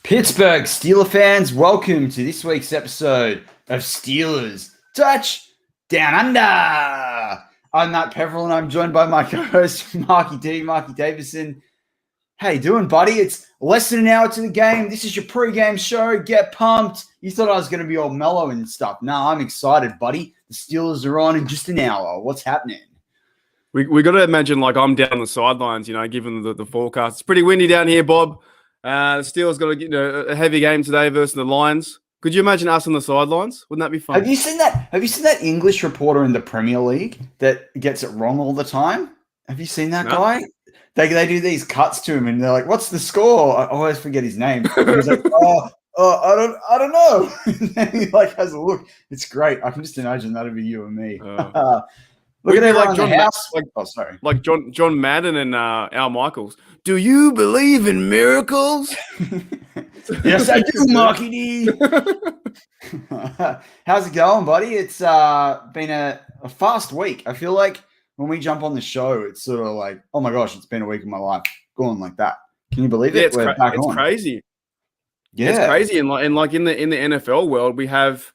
Pittsburgh Steeler fans, welcome to this week's episode of Steelers Touch Down Under. I'm Matt Peverell and I'm joined by my co-host Marky Davison. How you doing, buddy? It's less than an hour to the game. This is your pre-game show. Get pumped. You thought I was going to be all mellow and stuff. No, I'm excited, buddy. The Steelers are on in just an hour. What's happening? We got to imagine like I'm down the sidelines, given the forecast. It's pretty windy down here, Bob. The Steelers got a heavy game today versus the Lions. Could you imagine us on the sidelines? Wouldn't that be fun? Have you seen that English reporter in the Premier League that gets it wrong all the time? Have you seen that guy? They do these cuts to him and they're like, "What's the score?" I always forget his name. He's like, I don't know. And then he has a look. It's great. I can just imagine that'd be you and me. Look at everyone in the house. Like John Madden and Al Michaels. Do you believe in miracles? Yes, I do, Marky D. How's it going, buddy? It's been a fast week. I feel like when we jump on the show, it's sort of like, oh my gosh, it's been a week of my life going like that. Can you believe it? It's crazy. Yeah, it's crazy. And like in the NFL world, we have.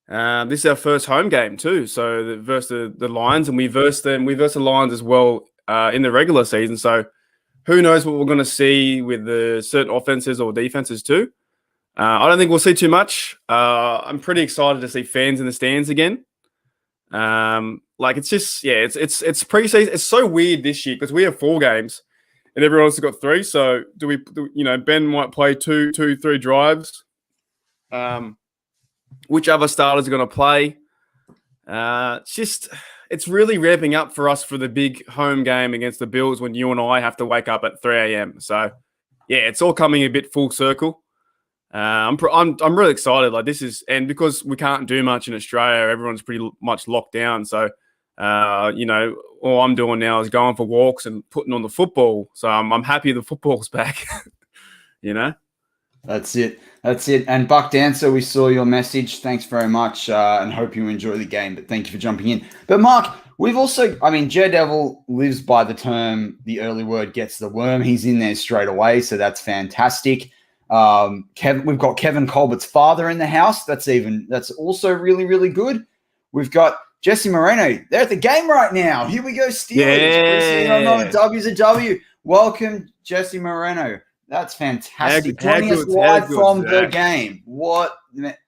This is our first home game too, so versus the Lions, and we verse the Lions as well in the regular season. So who knows what we're going to see with the certain offenses or defenses too. I don't think we'll see too much. I'm pretty excited to see fans in the stands again. It's just it's preseason. It's so weird this year because we have 4 games and everyone else has got 3. So Ben might play 3 drives. Which other starters are going to play? It's really ramping up for us for the big home game against the Bills when you and I have to wake up at 3 a.m. So, yeah, it's all coming a bit full circle. I'm really excited. And because we can't do much in Australia, everyone's pretty much locked down. So, all I'm doing now is going for walks and putting on the football. So I'm happy the football's back. That's it. And Buck Dancer, we saw your message. Thanks very much and hope you enjoy the game. But thank you for jumping in. But Mark, we've also, Devil lives by the term, the early word gets the worm. He's in there straight away. So that's fantastic. We've got Kevin Colbert's father in the house. That's also really, really good. We've got Jesse Moreno. They're at the game right now. Here we go, Steelers. Yeah. W's a W. Welcome, Jesse Moreno. That's fantastic. Joining us live from the game.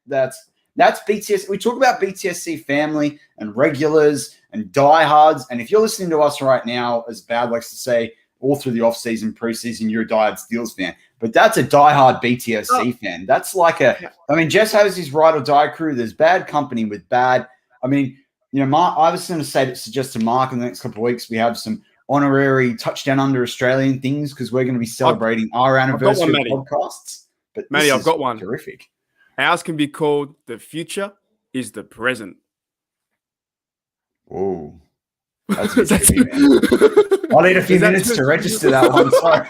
That's BTS. We talk about BTSC family and regulars and diehards. And if you're listening to us right now, as Bad likes to say, all through the offseason, preseason, you're a diehard Steelers fan. But that's a diehard BTSC fan. That's Jess has his ride or die crew. There's bad company with bad. Mark, I was going to suggest to Mark in the next couple of weeks, we have some honorary touchdown under Australian things because we're going to be celebrating our anniversary podcasts. But Matty, I've got one. Terrific. Ours can be called "The Future Is the Present." Whoa, that's a bit tricky, man. I'll need a few minutes to register that one. Sorry.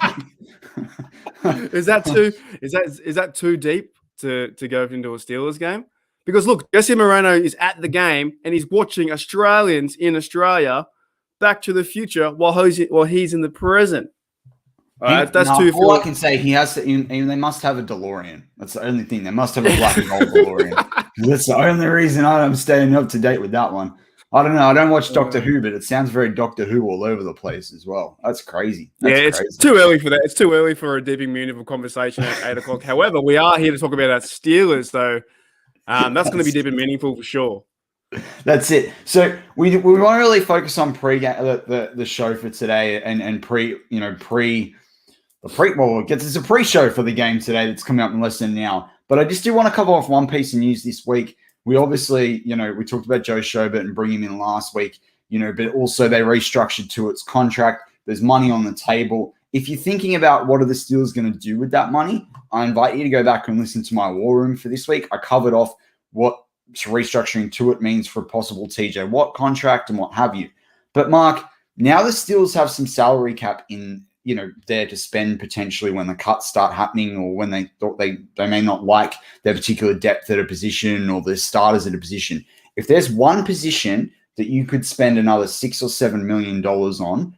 Is that too deep to go into a Steelers game? Because look, Jesse Moreno is at the game and he's watching Australians in Australia back to the future while he's in the present. I can say he has to. They must have a DeLorean. That's the only thing. They must have a black and gold DeLorean. That's the only reason I'm staying up to date with that one. I don't know. I don't watch Doctor Who, but it sounds very Doctor Who all over the place as well. That's crazy. It's too early for that. It's too early for a deep and meaningful conversation at 8 o'clock. However, we are here to talk about our Steelers, so that's going to be deep and meaningful for sure. That's it. So we want to really focus on the show for today and it's a pre-show for the game today that's coming up in less than an hour. But I just do want to cover off one piece of news this week. We obviously, we talked about Joe Sherbert and bringing him in last week, but also they restructured to its contract. There's money on the table. If you're thinking about what are the Steelers going to do with that money, I invite you to go back and listen to my War Room for this week. I covered off what restructuring to it means for a possible TJ Watt contract and what have you. But Mark, now the Steelers have some salary cap in, there to spend potentially when the cuts start happening or when they thought they may not like their particular depth at a position or their starters at a position. If there's one position that you could spend another $6 or $7 million on,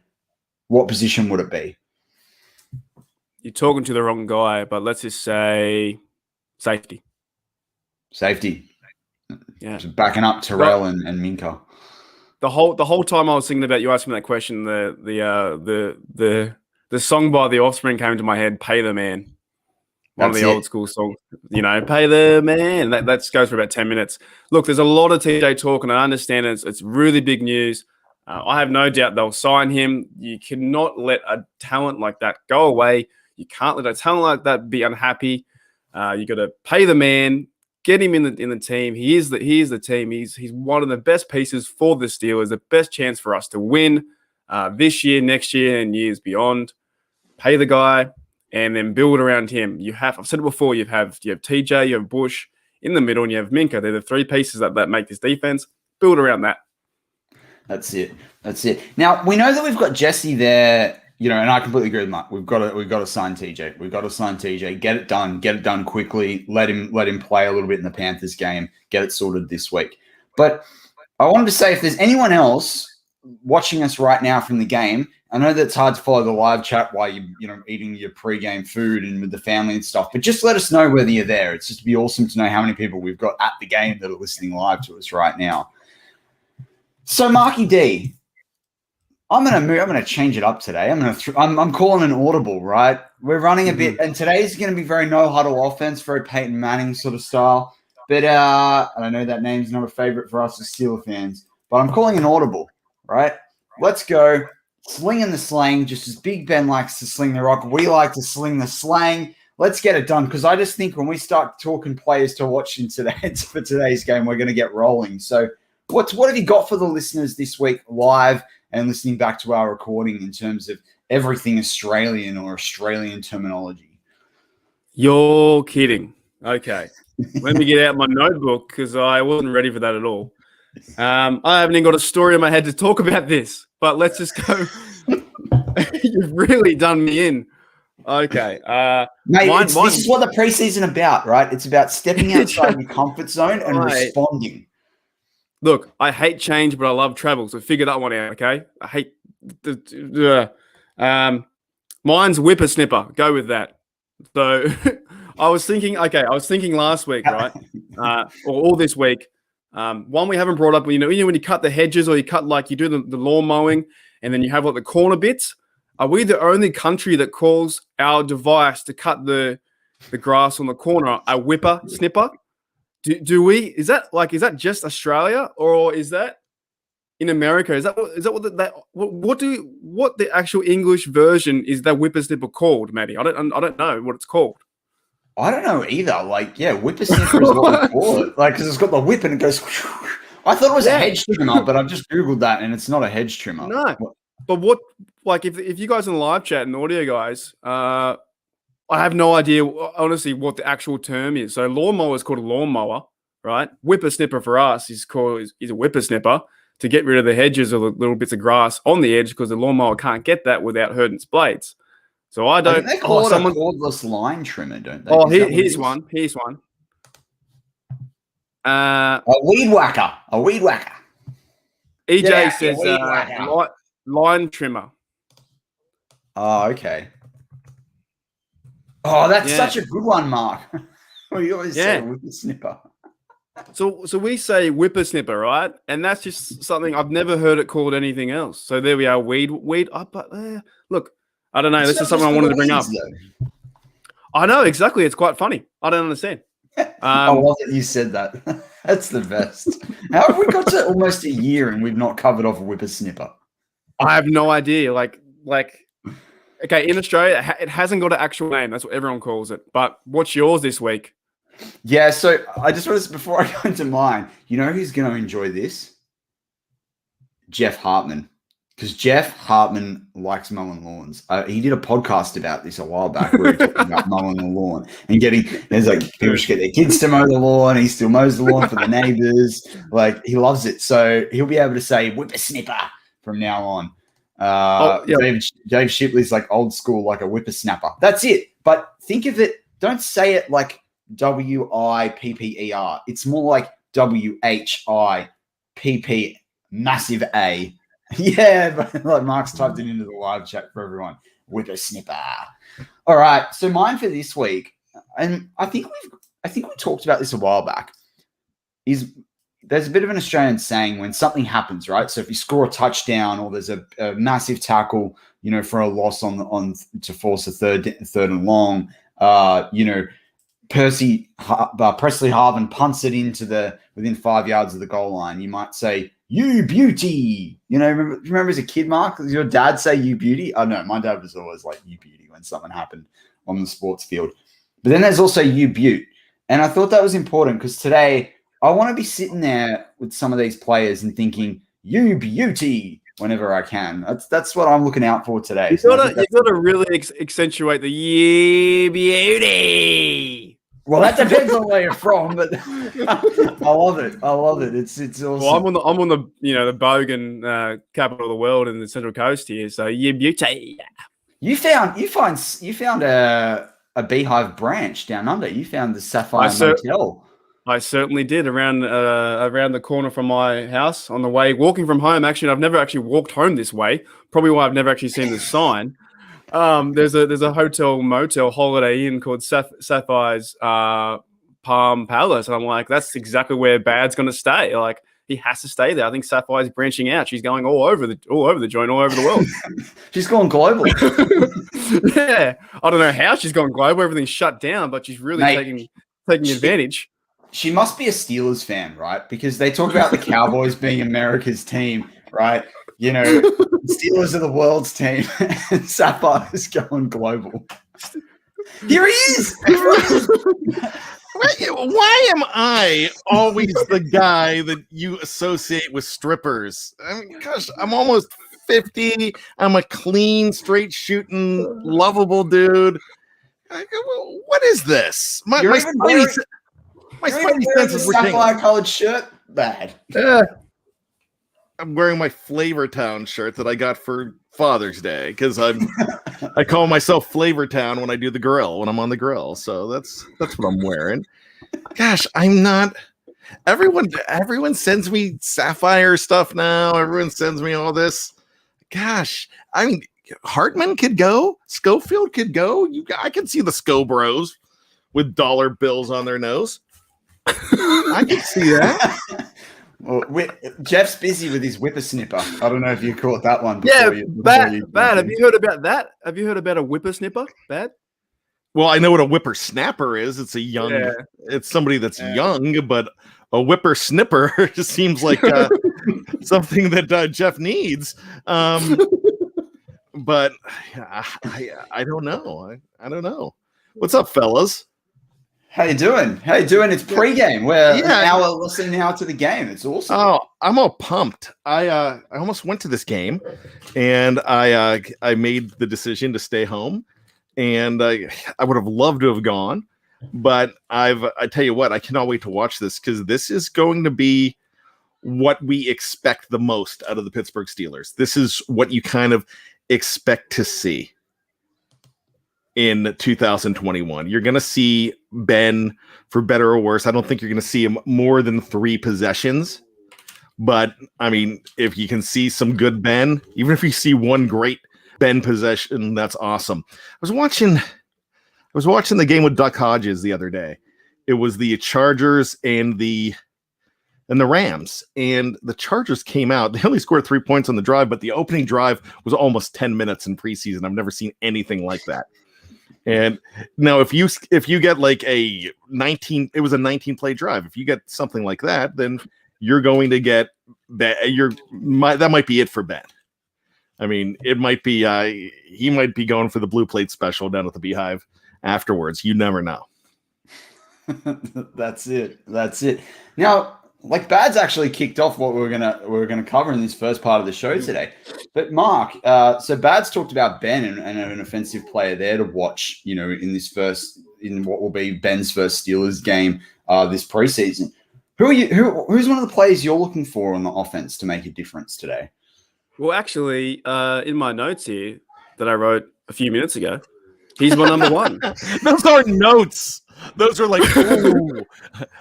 what position would it be? you're talking to the wrong guy, but let's just say safety. Safety. Yeah. Just backing up Terrell and Minka. The whole time I was thinking about you asking me that question, the song by The Offspring came to my head, "Pay the Man." One of the old school songs, "Pay the Man." That goes for about 10 minutes. Look, there's a lot of TJ talk, and I understand it's really big news. I have no doubt they'll sign him. You cannot let a talent like that go away. You can't let a talent like that be unhappy. You got to pay the man, get him in the team. He is the team. He's one of the best pieces for the Steelers. The best chance for us to win this year, next year, and years beyond. Pay the guy. And then build around him. I've said it before, you have TJ, you have Bush in the middle, and you have Minka. They're the three pieces that make this defense. Build around that. That's it. Now, we know that we've got Jesse there, and I completely agree with Mark. We've got to sign TJ. We've got to sign TJ. Get it done quickly. Let him play a little bit in the Panthers game. Get it sorted this week. But I wanted to say, if there's anyone else watching us right now from the game, I know that it's hard to follow the live chat while you're eating your pre-game food and with the family and stuff, but just let us know whether you're there. It's just be awesome to know how many people we've got at the game that are listening live to us right now. So, Marky D, I'm gonna change it up today. I'm calling an audible, right? We're running a bit, and today's going to be very no huddle offense, very Peyton Manning sort of style. But and I know that name's not a favorite for us as Steeler fans, but I'm calling an audible, right? Let's go. Slinging the slang, just as Big Ben likes to sling the rock, we like to sling the slang. Let's get it done, because I just think when we start talking players to watch for today's game, we're going to get rolling. So what have you got for the listeners this week live and listening back to our recording in terms of everything Australian or Australian terminology? You're kidding. Okay. Let me get out my notebook, because I wasn't ready for that at all. I haven't even got a story in my head to talk about this, but let's just go. You've really done me in. Okay. Mate, this is what the preseason about, right? It's about stepping outside your comfort zone and responding. Look, I hate change, but I love travel. So figure that one out, okay? I hate mine's whippersnipper. Go with that. So I was thinking last week, right? Or all this week. One we haven't brought up, when you cut the hedges, or you do the lawn mowing, and then you have the corner bits. Are we the only country that calls our device to cut the grass on the corner a whipper snipper? Do we? Is that just Australia, or is that in America? Is that what the actual English version is that whippersnipper called, Matty? I don't know what it's called. I don't know either. Whippersnipper is what we call it. Because it's got the whip and it goes. I thought it was a hedge trimmer, but I've just Googled that and it's not a hedge trimmer. No. But what, if you guys in the live chat and audio guys, I have no idea, honestly, what the actual term is. So lawnmower is called a lawnmower, right? Whippersnipper for us is a whippersnipper to get rid of the hedges or the little bits of grass on the edge, because the lawnmower can't get that without hurting its blades. So I don't. They call it a cordless line trimmer, don't they? Oh, here's one. Here's one. A weed whacker. EJ says line trimmer. Oh, okay. Oh, that's such a good one, Mark. We always say whippersnipper. So we say whippersnipper, right? And that's just something I've never heard it called anything else. So there we are. Weed. Look. I don't know. This is something I wanted to bring up. Though. I know, exactly. It's quite funny. I don't understand. I love that you said that. That's the best. How have we got to almost a year and we've not covered off a whippersnipper? I have no idea. Okay, in Australia, it hasn't got an actual name. That's what everyone calls it. But what's yours this week? Yeah, so I just want to, before I go into mine, you know who's going to enjoy this? Jeff Hartman. Because Jeff Hartman likes mowing lawns. He did a podcast about this a while back where he talked about mowing the lawn and there's people should get their kids to mow the lawn. He still mows the lawn for the neighbors. He loves it. So he'll be able to say whippersnipper from now on. Dave Shipley's old school, a whippersnapper. That's it. But think of it, don't say it like WIPPER. It's more like WHIPP massive A. Yeah, but Mark's typed it into the live chat for everyone. whippersnipper. All right, so mine for this week, and I think we talked about this a while back, is there's a bit of an Australian saying when something happens, right? So if you score a touchdown or there's a massive tackle, for a loss on to force a third and long, Presley Harvin punts it into within 5 yards of the goal line. You might say, "You beauty." Remember as a kid, Mark, does your dad say "you beauty"? Oh no, my dad was always like "you beauty" when something happened on the sports field. But then there's also "you beaut," and I thought that was important because today I want to be sitting there with some of these players and thinking, "You beauty," whenever I can. That's what I'm looking out for today. You've got to really accentuate the "you beauty." Well, that depends on where you're from, but I love it. It's awesome. Well, I'm on the the bogan capital of the world in the Central Coast here. So "you beauty." You found a beehive branch down under. You found the Sapphire Motel. I certainly did around the corner from my house on the way walking from home. Actually, I've never actually walked home this way. Probably why I've never actually seen the sign. There's a hotel motel Holiday Inn called Sapphire's Palm Palace, and I'm like, that's exactly where Bad's going to stay. Like, he has to stay there. I think Sapphire's branching out. She's going all over the joint, all over the world. She's gone global. Yeah, I don't know how she's gone global. Everything's shut down, but she's really taking advantage. She must be a Steelers fan, right? Because they talk about the Cowboys being America's team, right? Steelers are the world's team, and Sapphire's going global. Here he is. Why am I always the guy that you associate with strippers? I mean, gosh, I'm almost 50. I'm a clean, straight shooting, lovable dude. What is this? My spidey senses were tingling. Sapphire colored shirt, bad. I'm wearing my Flavor Town shirt that I got for Father's Day because I call myself Flavor Town when I do the grill, when I'm on the grill. So that's what I'm wearing. Gosh, I'm not. Everyone sends me Sapphire stuff now. Everyone sends me all this. Gosh, I mean, Hartman could go. Schofield could go. I can see the Scobros with dollar bills on their nose. I can see that. Well, Jeff's busy with his whippersnipper. I don't know if you caught that one. Bad. Have you heard about that? Have you heard about a whippersnipper? Bad. Well, I know what a whippersnapper is. It's it's somebody that's young, but a whippersnipper just seems like something that Jeff needs. But I don't know. I don't know. What's up, fellas? How you doing? It's pregame. We're an hour listening now to the game. It's awesome. Oh, I'm all pumped. I almost went to this game, and I made the decision to stay home, and I would have loved to have gone, but I tell you what, I cannot wait to watch this because this is going to be what we expect the most out of the Pittsburgh Steelers. This is what you kind of expect to see in 2021. You're going to see Ben, for better or worse. I don't think you're going to see him more than 3 possessions. But, I mean, if you can see some good Ben, even if you see one great Ben possession, that's awesome. I was watching the game with Duck Hodges the other day. It was the Chargers and the Rams. And the Chargers came out. They only scored 3 points on the drive, but the opening drive was almost 10 minutes in preseason. I've never seen anything like that. And now if you get like it was a 19 play drive. If you get something like that, then you're going to get that might be it for Ben. I mean, it might be he might be going for the blue plate special down at the Beehive afterwards. You never know. That's it. Now, like, Bad's actually kicked off what we're gonna cover in this first part of the show today. But Mark, so Bad's talked about Ben and an offensive player there to watch, in what will be Ben's first Steelers game this preseason. Who's one of the players you're looking for on the offense to make a difference today? Well, actually, in my notes here that I wrote a few minutes ago, he's my number one. Those aren't notes. Those are like, oh,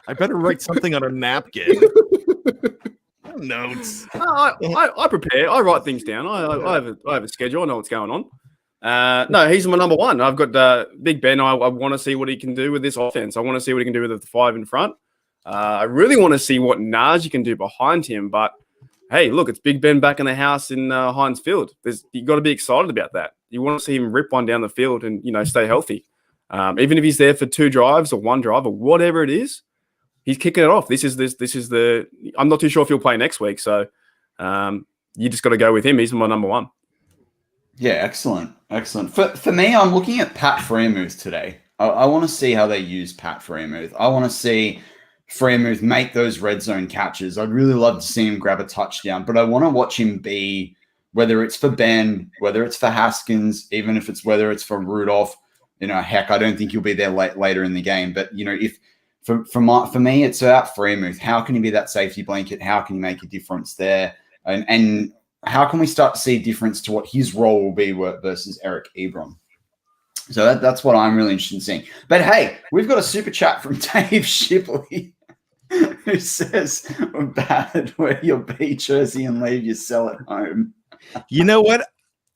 I better write something on a napkin. Notes. I prepare. I write things down. I have a schedule. I know what's going on. No, he's my number one. I've got Big Ben. I want to see what he can do with this offense. I want to see what he can do with the 5 in front. I really want to see what Najee can do behind him. But hey, look, it's Big Ben back in the house in Heinz Field. You got to be excited about that. You want to see him rip one down the field and stay healthy. Even if he's there for 2 drives or 1 drive or whatever it is, he's kicking it off. This is the. I'm not too sure if he'll play next week, so you just got to go with him. He's my number one. Yeah, excellent. For me, I'm looking at Pat Freiermuth today. I want to see how they use Pat Freiermuth. I want to see Freiermuth make those red zone catches. I'd really love to see him grab a touchdown, but I want to watch him be, whether it's for Ben, whether it's for Haskins, even if it's whether it's for Rudolph. Heck, I don't think he'll be there later in the game. But if for me, it's about Freiermuth. How can he be that safety blanket? How can he make a difference there? And how can we start to see a difference to what his role will be versus Eric Ebron? So that's what I'm really interested in seeing. But hey, we've got a super chat from Dave Shipley who says, "Bad, wear your B jersey and leave your cell at home." You know what?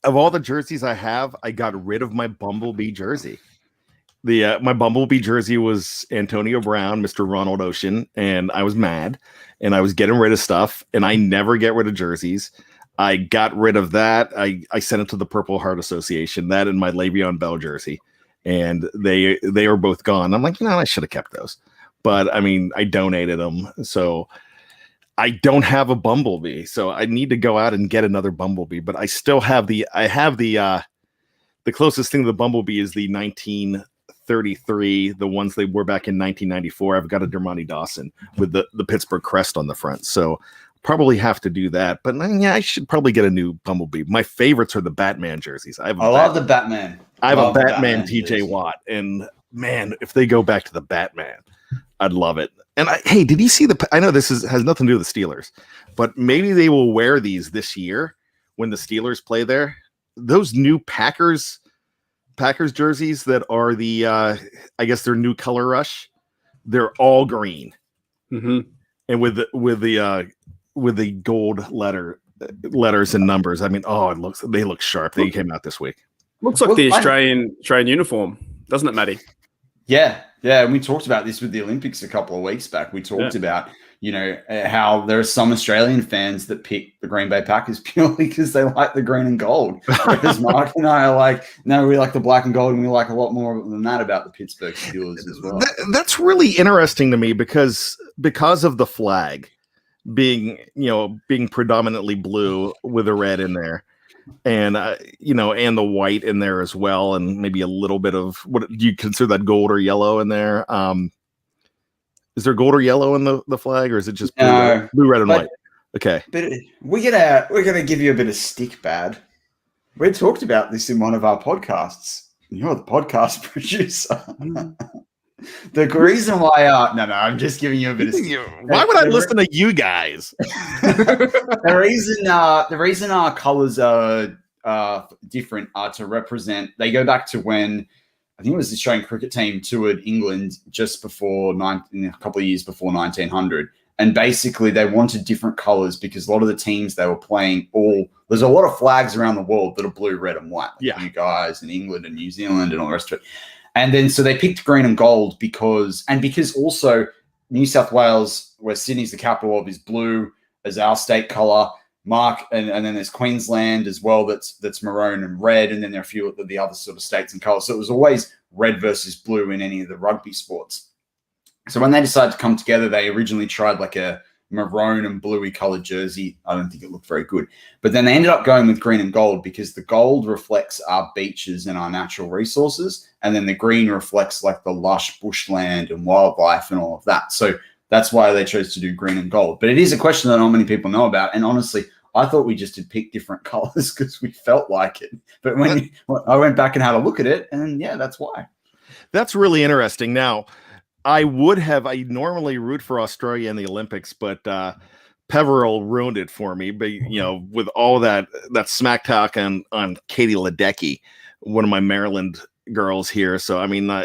Of all the jerseys I have, I got rid of my Bumblebee jersey. My Bumblebee jersey was Antonio Brown, Mr. Ronald Ocean, and I was mad, and I was getting rid of stuff, and I never get rid of jerseys. I got rid of that. I sent it to the Purple Heart Association, that and my Le'Veon Bell jersey, and they are both gone. I'm like, I should have kept those, but I mean, I donated them, so I don't have a Bumblebee, so I need to go out and get another Bumblebee. But I still have the closest thing to the Bumblebee is the 1933, the ones they wore back in 1994. I've got a Dermontti Dawson with the Pittsburgh crest on the front, so probably have to do that. But yeah, I should probably get a new Bumblebee. My favorites are the Batman jerseys. I love the Batman. I have a Batman TJ Watt, and man, if they go back to the Batman, I'd love it. And hey, did you see I know this has nothing to do with the Steelers, but maybe they will wear these this year when the Steelers play there. Those new Packers jerseys that are the I guess their new color rush. They're all green, and with the gold letters and numbers. I mean, they look sharp. They came out this week. Looks like the Australian uniform, doesn't it, Matty? Yeah. And we talked about this with the Olympics a couple of weeks back. We talked about, how there are some Australian fans that pick the Green Bay Packers purely because they like the green and gold. Whereas Mark and I are like, no, we like the black and gold, and we like a lot more than that about the Pittsburgh Steelers as well. That's really interesting to me because of the flag being predominantly blue with a red in there. And and the white in there as well, and maybe a little bit of, what do you consider that, gold or yellow in there? Is there gold or yellow in the flag, or is it just blue, red, and white? Okay, but we're gonna give you a bit of stick, Bad. We talked about this in one of our podcasts. You're the podcast producer. The reason why, no, I'm just giving you a bit of. Why would I listen to you guys? The reason our colors are different are to represent. They go back to when I think it was the Australian cricket team toured England just before a couple of years before 1900, and basically they wanted different colors because a lot of the teams they were playing there's a lot of flags around the world that are blue, red, and white. Like you guys in England and New Zealand and all the rest of it. And then so they picked green and gold because also New South Wales, where Sydney's the capital of, is blue as our state color. Mark, and then there's Queensland as well that's maroon and red, and then there are a few of the other sort of states and colors. So it was always red versus blue in any of the rugby sports. So when they decided to come together, they originally tried like a maroon and bluey colored jersey. I don't think it looked very good. But then they ended up going with green and gold because the gold reflects our beaches and our natural resources. And then the green reflects like the lush bushland and wildlife and all of that. So that's why they chose to do green and gold. But it is a question that not many people know about. And honestly, I thought we just had picked different colors because we felt like it. But when I went back and had a look at it, and that's why. That's really interesting. Now, I normally root for Australia in the Olympics, but Peverell ruined it for me. But with all that smack talk on Katie Ledecky, one of my Maryland girls here. So I mean, I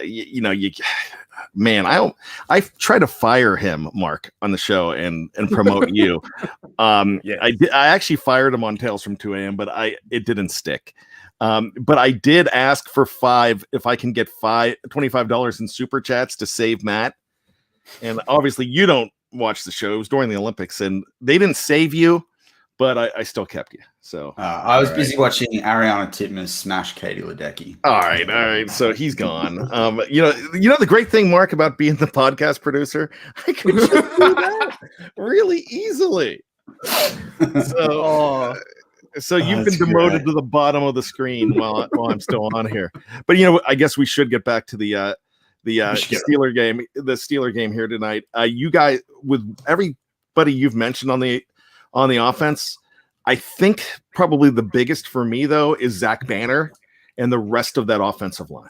try to fire him, Mark, on the show and promote you. I actually fired him on Tales from 2 a.m., but it didn't stick. But I did ask for 5 if I can get $25 in super chats to save Matt. And obviously you don't watch the shows during the Olympics, and they didn't save you, but I still kept you. So I was busy watching Ariana Titmus smash Katie Ledecky. All right. So he's gone. You know the great thing, Mark, about being the podcast producer, I could just do that really easily. So you've been demoted to the bottom of the screen while I'm still on here. But I guess we should get back to the Steeler game here tonight. You guys, with everybody you've mentioned on the offense, I think probably the biggest for me though is Zach Banner and the rest of that offensive line.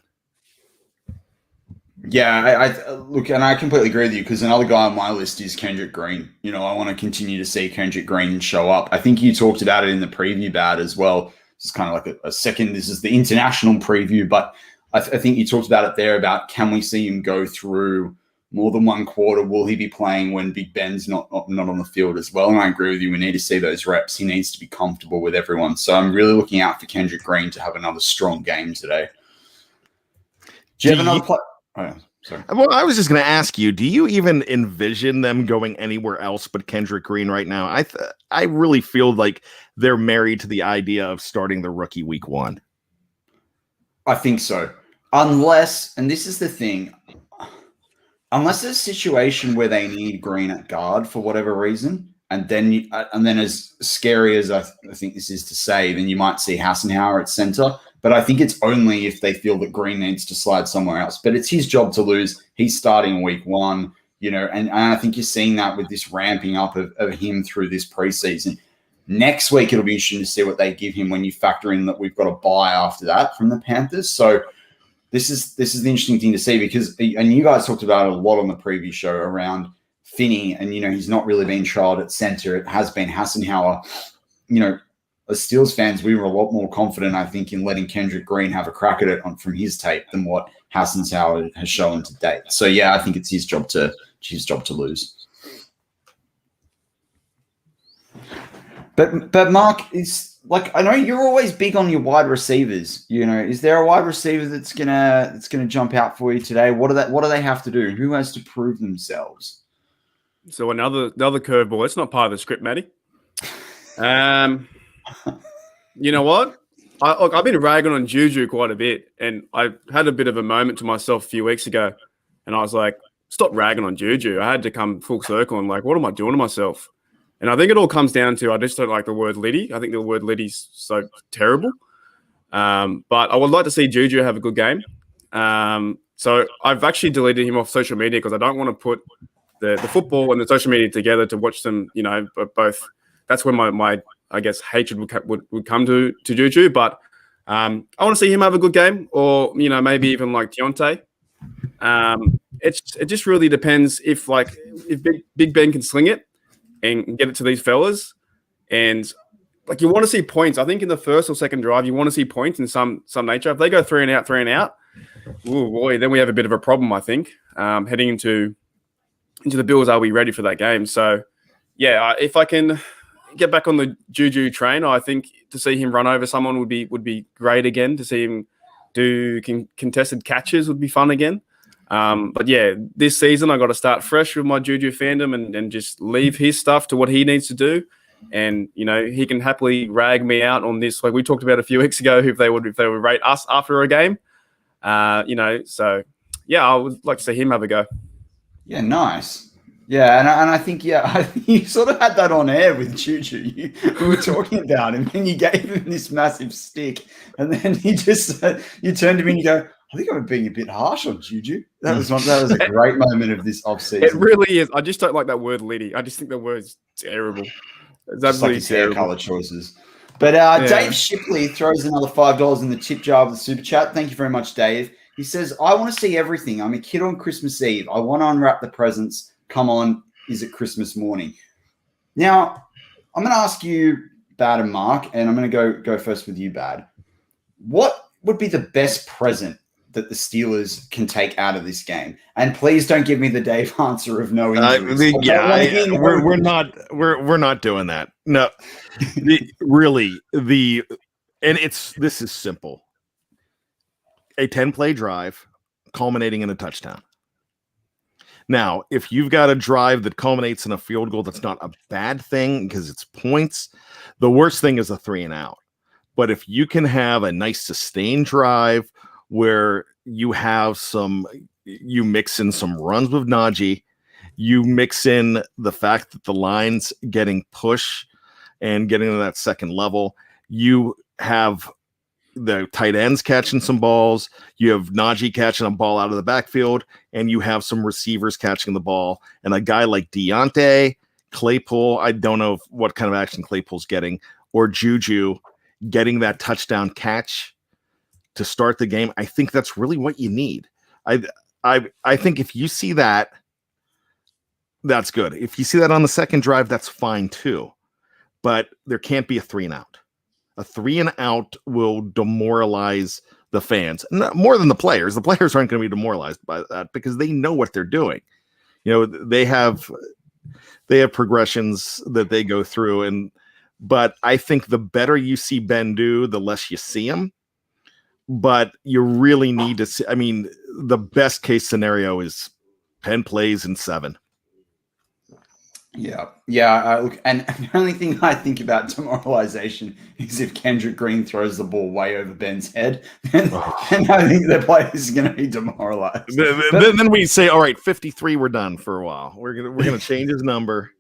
Yeah, I look, and I completely agree with you, because another guy on my list is Kendrick Green. I want to continue to see Kendrick Green show up. I think you talked about it in the preview, Bad, as well. It's kind of like a second. This is the international preview, but I think you talked about it there about, can we see him go through more than one quarter? Will he be playing when Big Ben's not on the field as well? And I agree with you. We need to see those reps. He needs to be comfortable with everyone. So I'm really looking out for Kendrick Green to have another strong game today. Do you have another play? Oh, yeah. Sorry. Well, I was just going to ask you, do you even envision them going anywhere else but Kendrick Green right now? I really feel like they're married to the idea of starting the rookie week 1. I think so. Unless, and this is the thing, unless there's a situation where they need Green at guard for whatever reason, and then as scary as I think this is to say, then you might see Hassenauer at center. But I think it's only if they feel that Green needs to slide somewhere else. But it's his job to lose. He's starting week 1, and I think you're seeing that with this ramping up of him through this preseason. Next week, it'll be interesting to see what they give him when you factor in that we've got a bye after that from the Panthers. So this is the interesting thing to see, because, and you guys talked about it a lot on the preview show around Finney, and, he's not really been trialed at center. It has been Hassenauer. As Steelers fans, we were a lot more confident, I think, in letting Kendrick Green have a crack at it from his tape than what Hassenauer has shown to date. So, yeah, I think it's his job to lose. But Mark, is like, I know you're always big on your wide receivers. Is there a wide receiver that's gonna jump out for you today? What do they have to do? Who has to prove themselves? So another curveball. It's not part of the script, Matty. You know what? I've been ragging on JuJu quite a bit, and I had a bit of a moment to myself a few weeks ago, and I was like, stop ragging on JuJu. I had to come full circle and like, what am I doing to myself? And I think it all comes down to, I just don't like the word Liddy. I think the word Liddy's so terrible. But I would like to see JuJu have a good game. So I've actually deleted him off social media because I don't want to put the football and the social media together to watch them, both. That's when my I guess hatred would come to JuJu, but I want to see him have a good game, or maybe even like Deontay. It just really depends if Big Ben can sling it and get it to these fellas, and like you want to see points. I think in the first or second drive you want to see points in some nature. If they go 3 and out, oh boy, then we have a bit of a problem. I think heading into the Bills, are we ready for that game? So yeah, if I can get back on the JuJu train, I think to see him run over someone would be great again. To see him do contested catches would be fun again. But yeah, this season I got to start fresh with my JuJu fandom and just leave his stuff to what he needs to do. And he can happily rag me out on this, like we talked about a few weeks ago, if they would rate us after a game. So yeah, I would like to see him have a go. Yeah, nice. Yeah, and I think you sort of had that on air with JuJu. We were talking about him, and you gave him this massive stick, and then you turned to me and you go, I think I'm being a bit harsh on JuJu. That was a great moment of this offseason. It really is. I just don't like that word Liddy. I just think the word's terrible. It's absolutely terrible. Color choices. But Dave Shipley throws another $5 in the tip jar of the super chat. Thank you very much, Dave. He says, I want to see everything. I'm a kid on Christmas Eve. I want to unwrap the presents. Come on, is it Christmas morning? Now, I'm going to ask you, Bad and Mark, and I'm going to go first with you, Bad. What would be the best present that the Steelers can take out of this game? And please don't give me the Dave answer of no injuries. We're not doing that. No, the And this is simple. A 10-play drive culminating in a touchdown. Now, if you've got a drive that culminates in a field goal, that's not a bad thing because it's points. The worst thing is a 3-and-out. But if you can have a nice sustained drive where you mix in some runs with Najee, you mix in the fact that the line's getting push and getting to that second level, you have the tight ends catching some balls, you have Najee catching a ball out of the backfield, and you have some receivers catching the ball. And a guy like Deontay, Claypool, I don't know what kind of action Claypool's getting, or JuJu getting that touchdown catch to start the game. I think that's really what you need. I think if you see that, that's good. If you see that on the second drive, that's fine too. But there can't be a 3-and-out. A 3-and-out will demoralize the fans, more than the players. The players aren't going to be demoralized by that because they know what they're doing. They have progressions that they go through, but I think the better you see Ben do, the less you see him. But you really need to see. I mean, the best case scenario is 10 plays in 7. Yeah. Look, and the only thing I think about demoralization is if Kendrick Green throws the ball way over Ben's head, then I think the players are going to be demoralized. Then we say, all right, 53, we're done for a while. We're gonna change his number.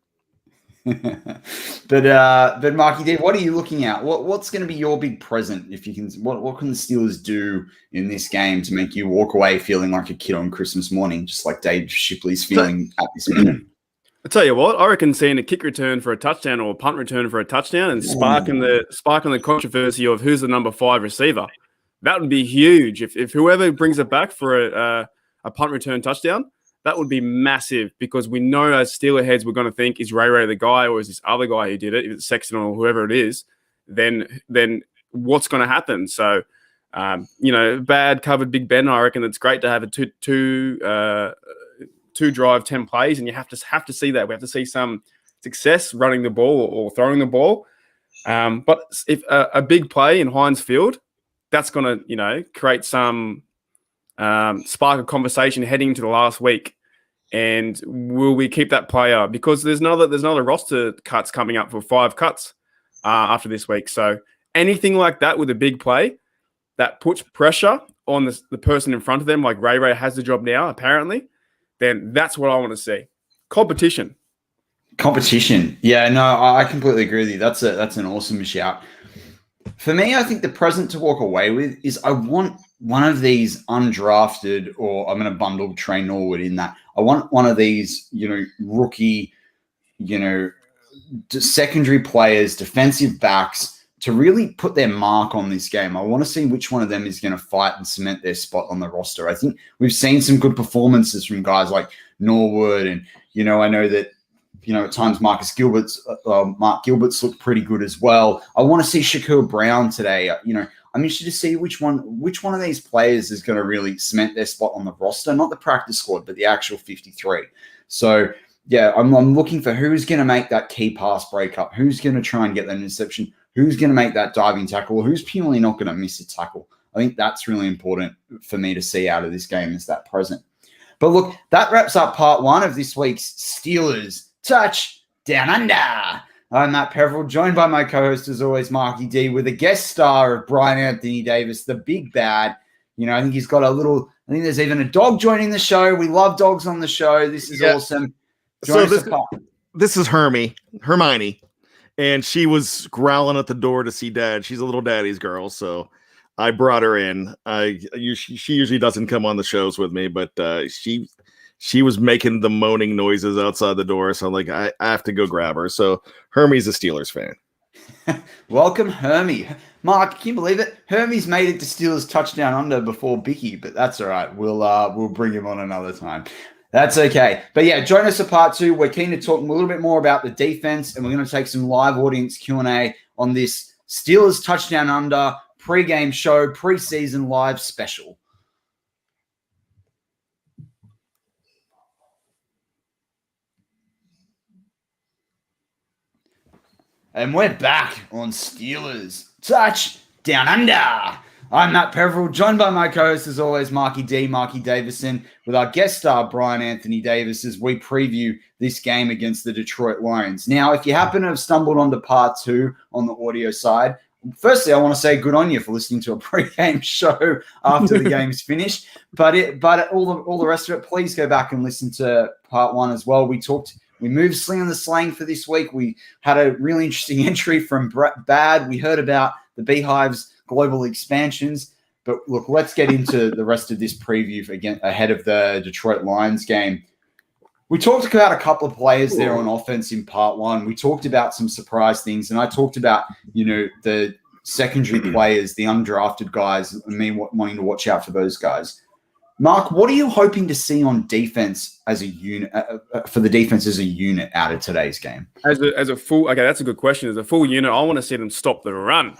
But Marky D, what are you looking at? What's going to be your big present? If you can, what can the Steelers do in this game to make you walk away feeling like a kid on Christmas morning, just like Dave Shipley's feeling at this minute? I tell you what, I reckon seeing a kick return for a touchdown or a punt return for a touchdown and sparking the controversy of who's the number 5 receiver, that would be huge. If whoever brings it back for a punt return touchdown, that would be massive because we know as Steeler heads we're going to think, is Ray the guy or is this other guy who did it, if it's Sexton or whoever it is, then what's going to happen? So, bad covered Big Ben, I reckon it's great to have a two drive 10 plays, and you have to see that. We have to see some success running the ball or throwing the ball. But if a big play in Heinz Field, that's going to create some spark of conversation heading into the last week. And will we keep that player? Because there's another roster cuts coming up for 5 cuts after this week. So anything like that with a big play that puts pressure on the person in front of them, like Ray has the job now apparently, then that's what I want to see. Competition. Yeah, no, I completely agree with you. That's an awesome shout. For me, I think the present to walk away with is I want one of these undrafted, or I'm going to bundle Trey Norwood in that. I want one of these, rookie, secondary players, defensive backs to really put their mark on this game. I want to see which one of them is going to fight and cement their spot on the roster. I think we've seen some good performances from guys like Norwood, and I know that at times Mark Gilbert's looked pretty good as well. I want to see Shakur Brown today. I'm interested to see which one of these players is going to really cement their spot on the roster, not the practice squad, but the actual 53. So yeah, I'm looking for who's going to make that key pass breakup, who's going to try and get that interception, who's going to make that diving tackle, who's purely not going to miss a tackle. I think that's really important for me to see out of this game, is that present. But look, that wraps up part 1 of this week's Steelers Touch Down Under. I'm Matt Peverell, joined by my co-host, as always, Marky D, with a guest star of Brian Anthony Davis, the big bad. I think he's got I think there's even a dog joining the show. We love dogs on the show. This is awesome. This is Hermione, and she was growling at the door to see Dad. She's a little daddy's girl, so I brought her in. She usually doesn't come on the shows with me, but she was making the moaning noises outside the door, so I'm like, I have to go grab her. So Hermie's a Steelers fan. Welcome, Hermie. Mark, can you believe it? Hermie's made it to Steelers Touchdown Under before Bicky, but that's all right. We'll bring him on another time. That's okay. But yeah, join us for part 2. We're keen to talk a little bit more about the defense, and we're going to take some live audience Q&A on this Steelers Touchdown Under pre-game show, preseason live special. And we're back on Steelers Touchdown Down Under. I'm Matt Peverell, joined by my co-host, as always, Marky Davison, with our guest star, Brian Anthony Davis, as we preview this game against the Detroit Lions. Now, if you happen to have stumbled onto part 2 on the audio side, firstly, I want to say good on you for listening to a pre-game show after the game's finished. But all the rest of it, please go back and listen to part 1 as well. We moved Sling on the Slang for this week. We had a really interesting entry from Bad. We heard about the Beehive's global expansions. But look, let's get into the rest of this preview again ahead of the Detroit Lions game. We talked about a couple of players there on offense in part 1. We talked about some surprise things, and I talked about, the secondary players, the undrafted guys, and me wanting to watch out for those guys. Mark, what are you hoping to see on defense as a unit for the defense as a unit out of today's game? As a full, okay, that's a good question. As a full unit, I want to see them stop the run.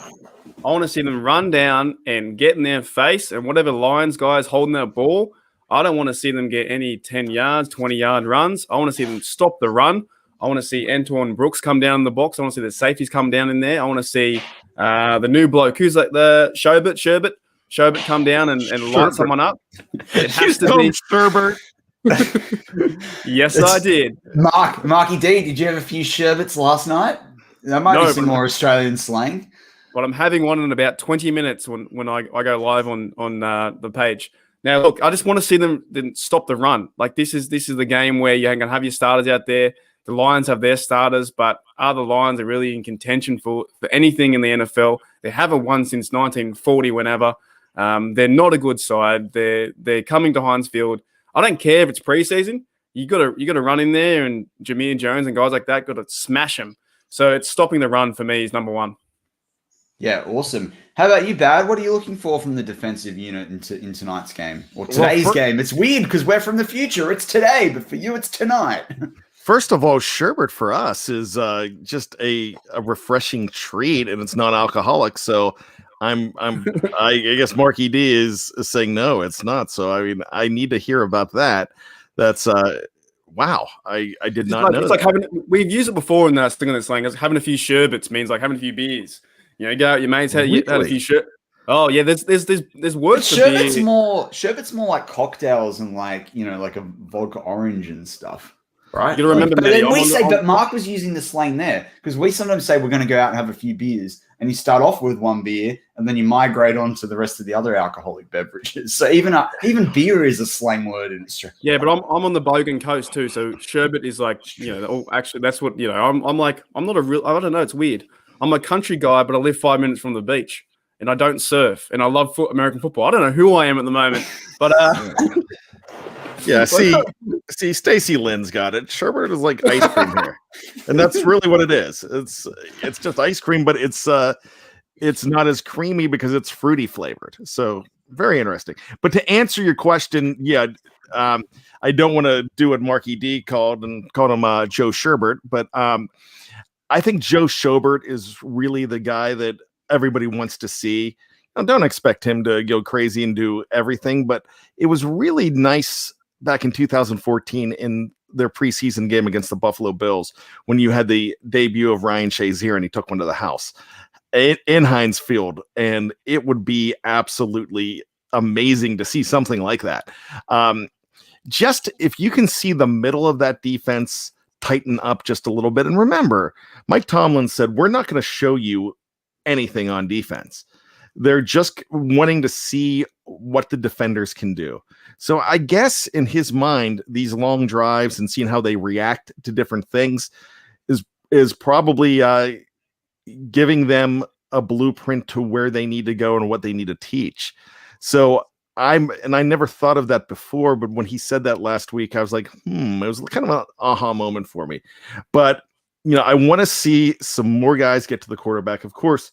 I want to see them run down and get in their face, and whatever Lions guys holding that ball, I don't want to see them get any 10 yards, 20-yard runs. I want to see them stop the run. I want to see Antoine Brooks come down in the box. I want to see the safeties come down in there. I want to see the new bloke, who's like the Sherbert come down and light someone up. It has to be Sherbert. Yes, I did. Marky D, did you have a few Sherberts last night? There might be some more Australian slang. Well, I'm having one in about 20 minutes when I go live on the page. Now, look, I just want to see them stop the run. Like, this is the game where you're going to have your starters out there. The Lions have their starters, but are the Lions are really in contention for anything in the NFL? They haven't won since 1940, whenever. They're not a good side. They're coming to Heinz Field. I don't care if it's preseason. You got to run in there, and Jameer Jones and guys like that got to smash them. So it's stopping the run for me is number 1. Yeah, awesome. How about you, Bad? What are you looking for from the defensive unit in tonight's game or today's game? It's weird because we're from the future. It's today, but for you, it's tonight. First of all, Sherbert for us is just a refreshing treat, and it's non-alcoholic. So I guess Marky D is saying no, it's not. So I mean, I need to hear about that. That's wow. I did not know. It's like we've used it before in that Sling on the Slang. Having a few Sherberts means like having a few beers. You go out your mates had a few shit. Oh yeah, there's words for beer. Sherbet's more like cocktails and like a vodka orange and stuff. Right. You remember but Mark was using the slang there because we sometimes say we're going to go out and have a few beers, and you start off with one beer and then you migrate on to the rest of the other alcoholic beverages. So even beer is a slang word in Australia. Yeah, but I'm on the Bogan coast too, so Sherbet is like actually that's what I'm like. I'm not a real. I don't know. It's weird. I'm a country guy, but I live 5 minutes from the beach, and I don't surf, and I love American football. I don't know who I am at the moment, but yeah. See, Stacey Lynn's got it. Sherbert is like ice cream here, and that's really what it is. It's just ice cream, but it's not as creamy because it's fruity flavored. So very interesting. But to answer your question, yeah, I don't want to do what Marky D called him Joe Sherbert, but I think Joe Sherbert is really the guy that everybody wants to see. Now, don't expect him to go crazy and do everything, but it was really nice back in 2014 in their preseason game against the Buffalo Bills when you had the debut of Ryan Shazier and he took one to the house in Heinz Field, and it would be absolutely amazing to see something like that. Just if you can see the middle of that defense tighten up just a little bit. And remember, Mike Tomlin said, we're not going to show you anything on defense. They're just wanting to see what the defenders can do. So I guess in his mind, these long drives and seeing how they react to different things is probably giving them a blueprint to where they need to go and what they need to teach. So I never thought of that before, but when he said that last week, I was like, it was kind of an aha moment for me. But, I want to see some more guys get to the quarterback. Of course,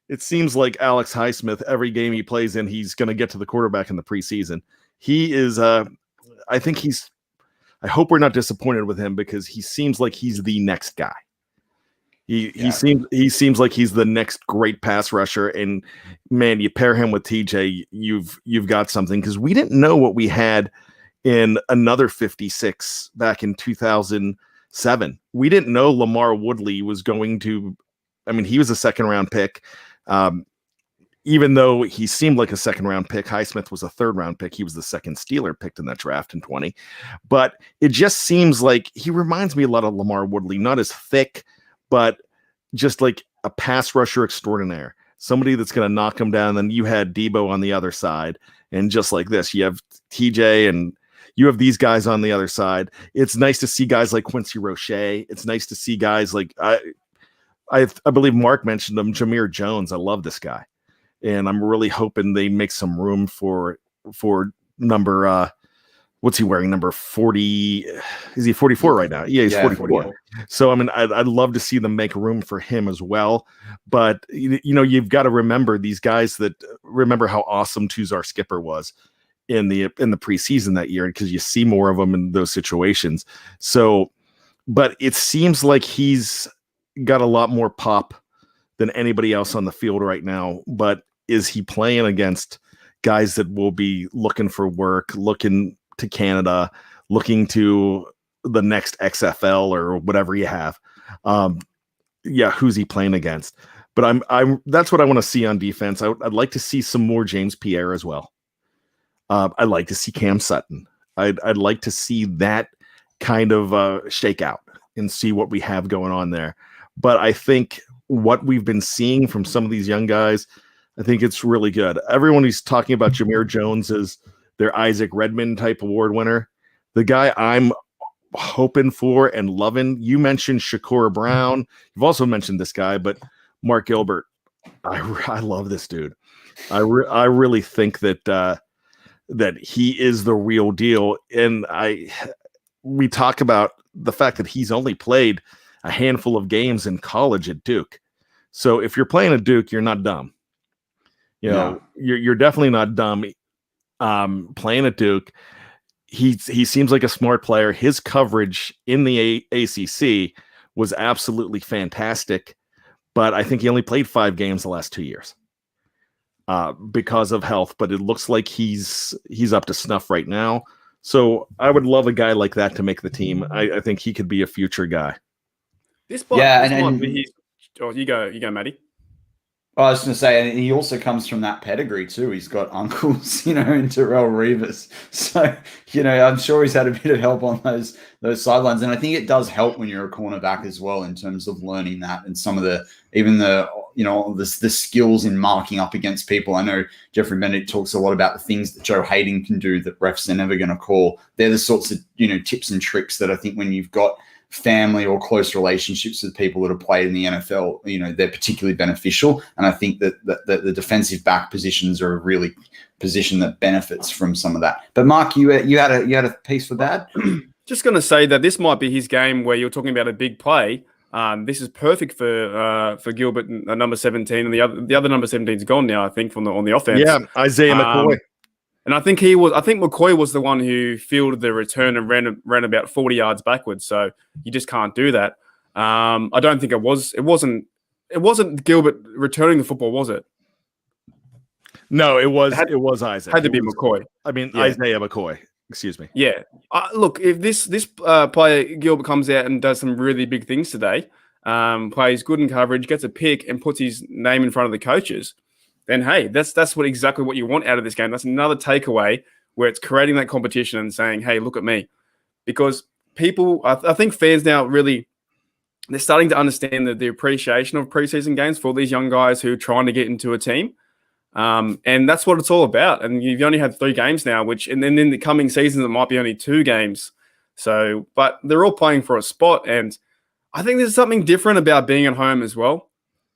it seems like Alex Highsmith, every game he plays in, he's going to get to the quarterback in the preseason. He is, I hope we're not disappointed with him because he seems like he's the next guy. He seems like he's the next great pass rusher, and man, you pair him with TJ, you've got something, because we didn't know what we had in another 56 back in 2007. We didn't know Lamar Woodley was going to. I mean, he was a second round pick. even though he seemed like a second-round pick, Highsmith was a third-round pick. He was the second Steeler picked in that draft in 20. But it just seems like he reminds me a lot of Lamar Woodley, not as thick, but just like a pass rusher extraordinaire, somebody that's going to knock him down. Then you had Debo on the other side, and just like this, you have TJ and you have these guys on the other side. It's nice to see guys like Quincy Roche. It's nice to see guys like I believe Mark mentioned him, Jameer Jones. I love this guy. And I'm really hoping they make some room for number what's he wearing? Number 40. Is he 44 right now? Yeah, he's 44. So I mean, I'd love to see them make room for him as well. But you know, you've got to remember these guys that remember how awesome Tuzar Skipper was in the preseason that year, because you see more of them in those situations. So, but it seems like he's got a lot more pop than anybody else on the field right now. But is he playing against guys that will be looking for work, looking to Canada, looking to the next XFL or whatever you have? Who's he playing against? But I'm that's what I want to see on defense. I'd like to see some more James Pierre as well. I'd like to see Cam Sutton. I'd like to see that kind of shakeout and see what we have going on there. But I think what we've been seeing from some of these young guys, I think it's really good. Everyone who's talking about Jameer Jones as their Isaac Redmond type award winner, the guy I'm hoping for and loving. You mentioned Shakur Brown. You've also mentioned this guy, but Mark Gilbert. I love this dude. I really think that he is the real deal. And we talk about the fact that he's only played a handful of games in college at Duke. So if you're playing at Duke, you're not dumb. You know, you're definitely not dumb playing at Duke. He seems like a smart player. His coverage in the ACC was absolutely fantastic, but I think he only played 5 games the last 2 years because of health. But it looks like he's up to snuff right now. So I would love a guy like that to make the team. I think he could be a future guy. You go, Matty. I was going to say, and he also comes from that pedigree too. He's got uncles, in Terrell Reeves. So, I'm sure he's had a bit of help on those sidelines. And I think it does help when you're a cornerback as well in terms of learning that and some of the skills in marking up against people. I know Jeffrey Benedict talks a lot about the things that Joe Hayden can do that refs are never going to call. They're the sorts of, tips and tricks that I think when you've got family or close relationships with people that have played in the NFL, they're particularly beneficial. And I think that the defensive back positions are a really position that benefits from some of that. But Mark, you had a piece for that? Just going to say that this might be his game where you're talking about a big play. This is perfect for Gilbert, number 17, and the other number 17's gone now, I think, on the offense. Yeah, Isaiah McCoy. And I think McCoy was the one who fielded the return and ran about 40 yards backwards. So you just can't do that. I don't think it wasn't Gilbert returning the football, was it? No, it was Isaac. Had to be McCoy. Isaiah McCoy. Excuse me. Yeah. Look, if this player Gilbert comes out and does some really big things today, plays good in coverage, gets a pick, and puts his name in front of the coaches, then hey, that's exactly what you want out of this game. That's another takeaway where it's creating that competition and saying, hey, look at me. Because people, I think fans now really, they're starting to understand the appreciation of preseason games for these young guys who are trying to get into a team. And that's what it's all about. And you've only had 3 games now, and then in the coming seasons, it might be only 2 games. So, but they're all playing for a spot. And I think there's something different about being at home as well.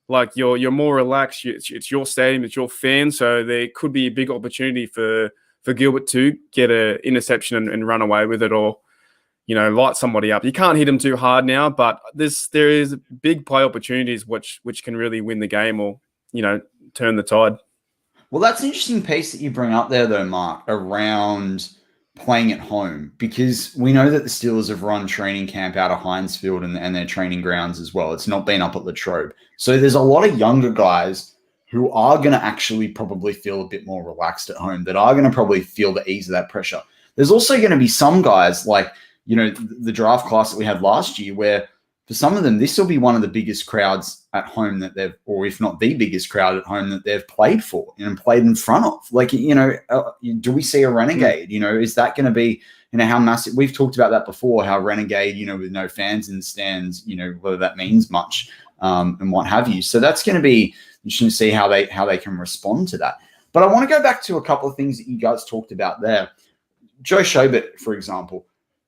Like you're more relaxed. It's your stadium, it's your fans. So there could be a big opportunity for Gilbert to get an interception and run away with it, or light somebody up. You can't hit him too hard now, but there is big play opportunities which can really win the game or turn the tide. Well, that's an interesting piece that you bring up there, though, Mark, around playing at home, because we know that the Steelers have run training camp out of Heinz Field and their training grounds as well. It's not been up at Latrobe. So there's a lot of younger guys who are going to actually probably feel a bit more relaxed at home, that are going to probably feel the ease of that pressure. There's also going to be some guys like, the draft class that we had last year where for some of them, this will be one of the biggest crowds at home that they've, or if not the biggest crowd at home that they've played for and played in front of. Like, do we see a Renegade? Is that going to be, how massive? We've talked about that before, how Renegade, with no fans in the stands, whether that means much and what have you. So that's going to be interesting to see how they can respond to that. But I want to go back to a couple of things that you guys talked about there. Joe Sherbert, for example,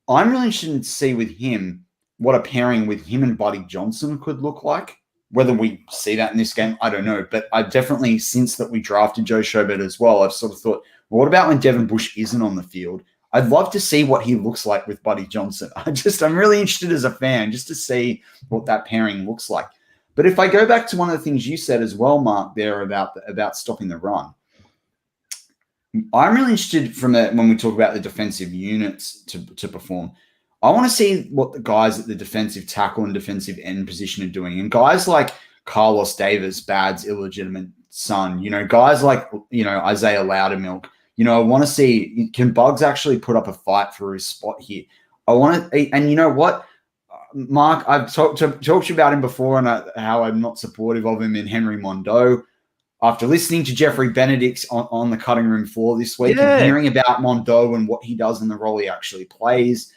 I'm really interested to see with him what a pairing with him and Buddy Johnson could look like. Whether we see that in this game, I don't know. But I definitely, since that we drafted Joe Sherbert as well, I've sort of thought, well, what about when Devin Bush isn't on the field? I'd love to see what he looks like with Buddy Johnson. I'm really interested as a fan just to see what that pairing looks like. But if I go back to one of the things you said as well, Mark, there about stopping the run, I'm really interested when we talk about the defensive units to perform. I want to see what the guys at the defensive tackle and defensive end position are doing. And guys like Carlos Davis, Bad's illegitimate son, guys like, Isaiah Loudermilk, I want to see, can Bugs actually put up a fight for his spot here? I want to, and you know what, Mark, I've talked to you about him before and how I'm not supportive of him in Henry Mondeau. After listening to Jeffrey Benedict on the cutting room floor this week and hearing about Mondeau and what he does and the role he actually plays,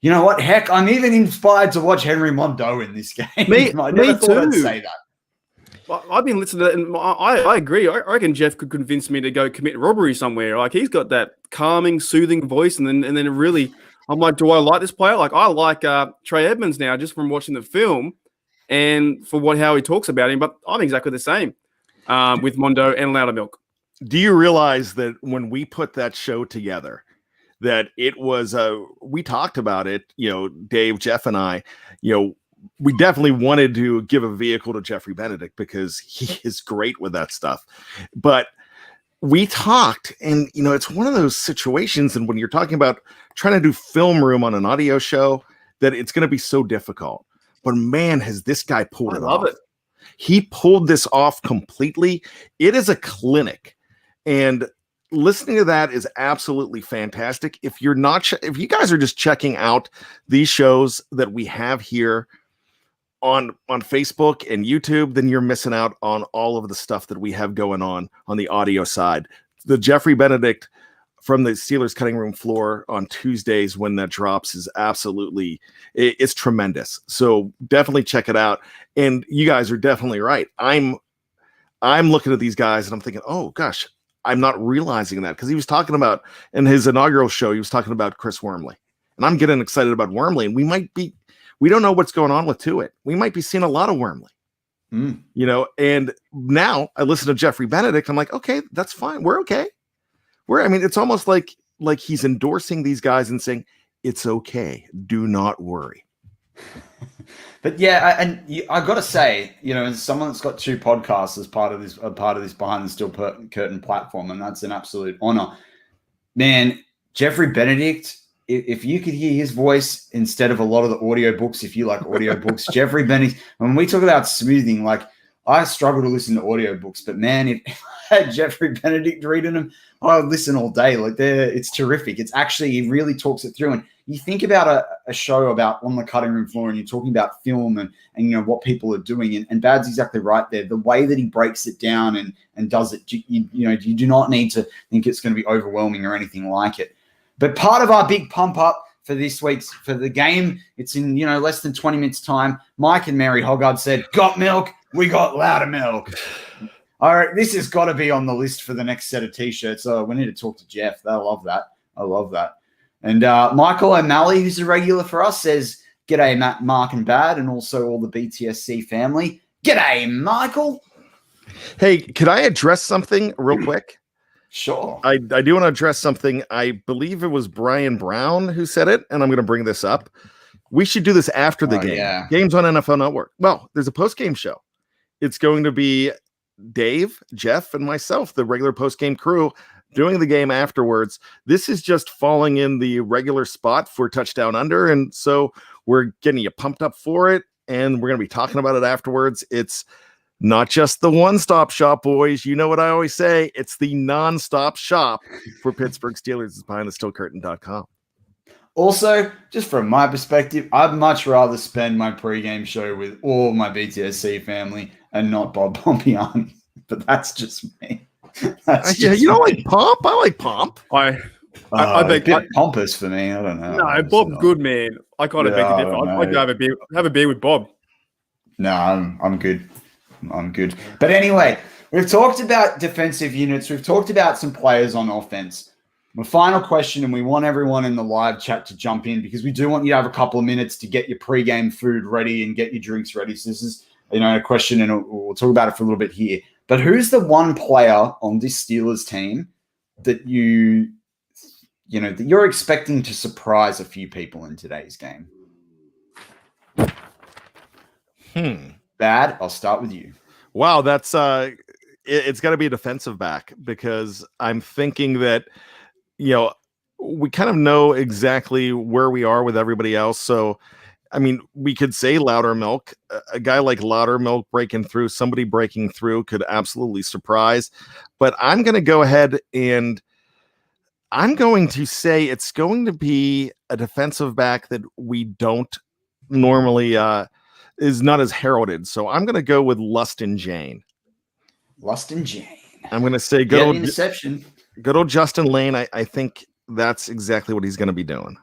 you know what? Heck, I'm even inspired to watch Henry Mondeau in this game. I never thought I'd say that. I've been listening to that, and I agree. I reckon Jeff could convince me to go commit robbery somewhere. Like, he's got that calming, soothing voice, and then really, I'm like, do I like this player? Like, I like Trey Edmonds now just from watching the film and for how he talks about him, but I'm exactly the same. With Mondeau and Loudermilk. Do you realize that when we put that show together, that it was we talked about it, Dave, Jeff, and I, we definitely wanted to give a vehicle to Jeffrey Benedict because he is great with that stuff. But we talked, and it's one of those situations, and when you're talking about trying to do film room on an audio show, that it's going to be so difficult. But man, has this guy pulled it off. I love it. He pulled this off completely. It is a clinic, and listening to that is absolutely fantastic. If you guys are just checking out these shows that we have here on Facebook and YouTube, then you're missing out on all of the stuff that we have going on the audio side. The Jeffrey Benedict from the Steelers cutting room floor on Tuesdays when that drops is absolutely, it's tremendous. So definitely check it out. And you guys are definitely right. I'm looking at these guys and I'm thinking, oh gosh, I'm not realizing that, because he was talking about in his inaugural show, he was talking about Chris Wormley, and I'm getting excited about Wormley. And we don't know what's going on with Tuitt. We might be seeing a lot of Wormley, and now I listen to Jeffrey Benedict. I'm like, okay, that's fine. We're okay. It's almost like he's endorsing these guys and saying, it's okay. Do not worry. But yeah, I got to say, as someone that's got 2 podcasts as part of this Behind the Steel Curtain platform, and that's an absolute honor, man. Jeffrey Benedict, if you could hear his voice instead of a lot of the audiobooks, if you like audiobooks, Jeffrey Benedict, when we talk about smoothing, like, I struggle to listen to audiobooks, but man, if I had Jeffrey Benedict reading them, I would listen all day. Like, it's terrific. It's actually, he really talks it through. And you think about a show about on the cutting room floor, and you're talking about film and what people are doing. And Bad's exactly right there. The way that he breaks it down and does it, you do not need to think it's going to be overwhelming or anything like it. But part of our big pump up for the game, it's in, less than 20 minutes time. Mike and Mary Hoggard said, got milk? We got Loudermilk. All right, this has got to be on the list for the next set of T-shirts. So we need to talk to Jeff. I love that. And Michael O'Malley, who's a regular for us, says, g'day, Matt, Mark, and Bad, and also all the BTSC family. G'day, Michael. Hey, could I address something real quick? Sure. I do want to address something. I believe it was Brian Brown who said it, and I'm going to bring this up. We should do this after the game. Yeah. Games on NFL Network. Well, there's a post-game show. It's going to be Dave, Jeff, and myself, the regular post-game crew, doing the game afterwards. This is just falling in the regular spot for Touchdown Under, and so we're getting you pumped up for it, and we're going to be talking about it afterwards. It's not just the one-stop shop, boys. You know what I always say. It's the non-stop shop for Pittsburgh Steelers. It's BehindTheSteelCurtain.com. Also, just from my perspective, I'd much rather spend my pre-game show with all my BTSC family and not Bob Pompiani. But that's just me. You don't like Pomp? I like Pomp. I a bit pompous for me. I don't know. No, Bob, good man. I kind of beg to differ. I'd go have a beer with Bob. No, I'm good. I'm good. But anyway, we've talked about defensive units. We've talked about some players on offense. My final question, and we want everyone in the live chat to jump in because we do want you to have a couple of minutes to get your pre-game food ready and get your drinks ready. So this is, a question, and we'll talk about it for a little bit here. But who's the one player on this Steelers team that that you're expecting to surprise a few people in today's game? Bad. I'll start with you. Wow, that's it's got to be a defensive back because I'm thinking that we kind of know exactly where we are with everybody else. So, I mean, we could say Loudermilk. A guy like Loudermilk breaking through, somebody breaking through could absolutely surprise. But I'm going to go ahead and I'm going to say it's going to be a defensive back that we don't normally is not as heralded. So I'm going to go with Lustin Jane. Lustin Jane. I'm going to say good old Justin Lane. I think that's exactly what he's going to be doing.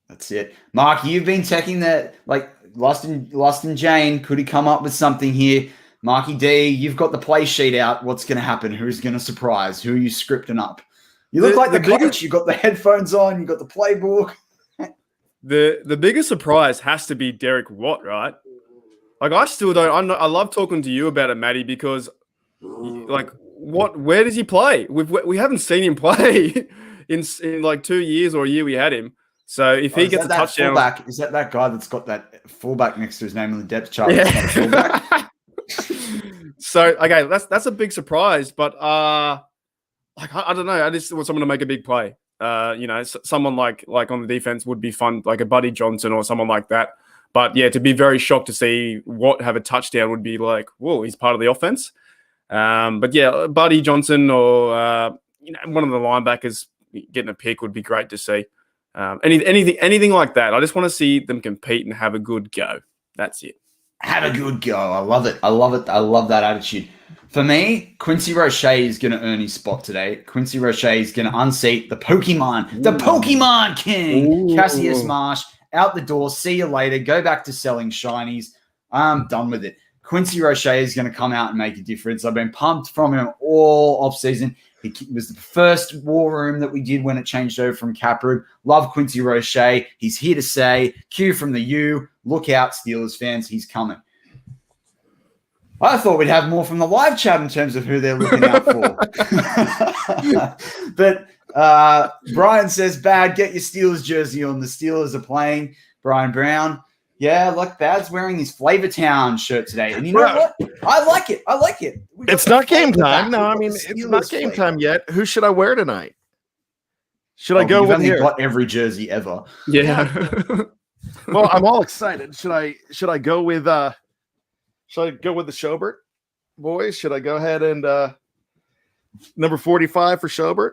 That's it. Mark, you've been checking that, like Lustin Jane. Could he come up with something here? Marky D, you've got the play sheet out. What's going to happen? Who's going to surprise? Who are you scripting up? You look like the coach. You got the headphones on. You got the playbook. The biggest surprise has to be Derek Watt, right? Like I still don't. I love talking to you about it, Matty, because like where does he play? We haven't seen him play in like 2 years or a year we had him. So if he gets a touchdown, fullback, is that guy that's got that fullback next to his name in the depth chart? Yeah. So okay, that's a big surprise, but like I don't know. I just want someone to make a big play. Someone like on the defense would be fun, like a Buddy Johnson or someone like that. But yeah, to be very shocked to see Watt have a touchdown would be like, whoa, he's part of the offense. But yeah, Buddy Johnson or one of the linebackers getting a pick would be great to see. Anything like that. I just want to see them compete and have a good go. That's it. Have a good go. I love it. I love that attitude. For me, Quincy Roche is going to earn his spot today. Quincy Roche is going to unseat the Pokemon King, Cassius Marsh. Out the door. See you later. Go back to selling shinies. I'm done with it. Quincy Roche is going to come out and make a difference. I've been pumped from him all offseason. He was the first war room that we did when it changed over from Cap Room. Love Quincy Roche. He's here to say, Q from the U. Look out, Steelers fans. He's coming. I thought we'd have more from the live chat in terms of who they're looking out for. But Brian says, Bad, get your Steelers jersey on. The Steelers are playing. Brian Brown. Yeah, look, Bad's wearing his Flavortown shirt today. And you know what? I like it. It's not game time. No, I mean, it's not game time yet. Who should I wear tonight? Should I go with you've got every jersey ever. Yeah. Well, I'm all excited. Should I go with the Sherbert boys? Should I go ahead and number 45 for Sherbert?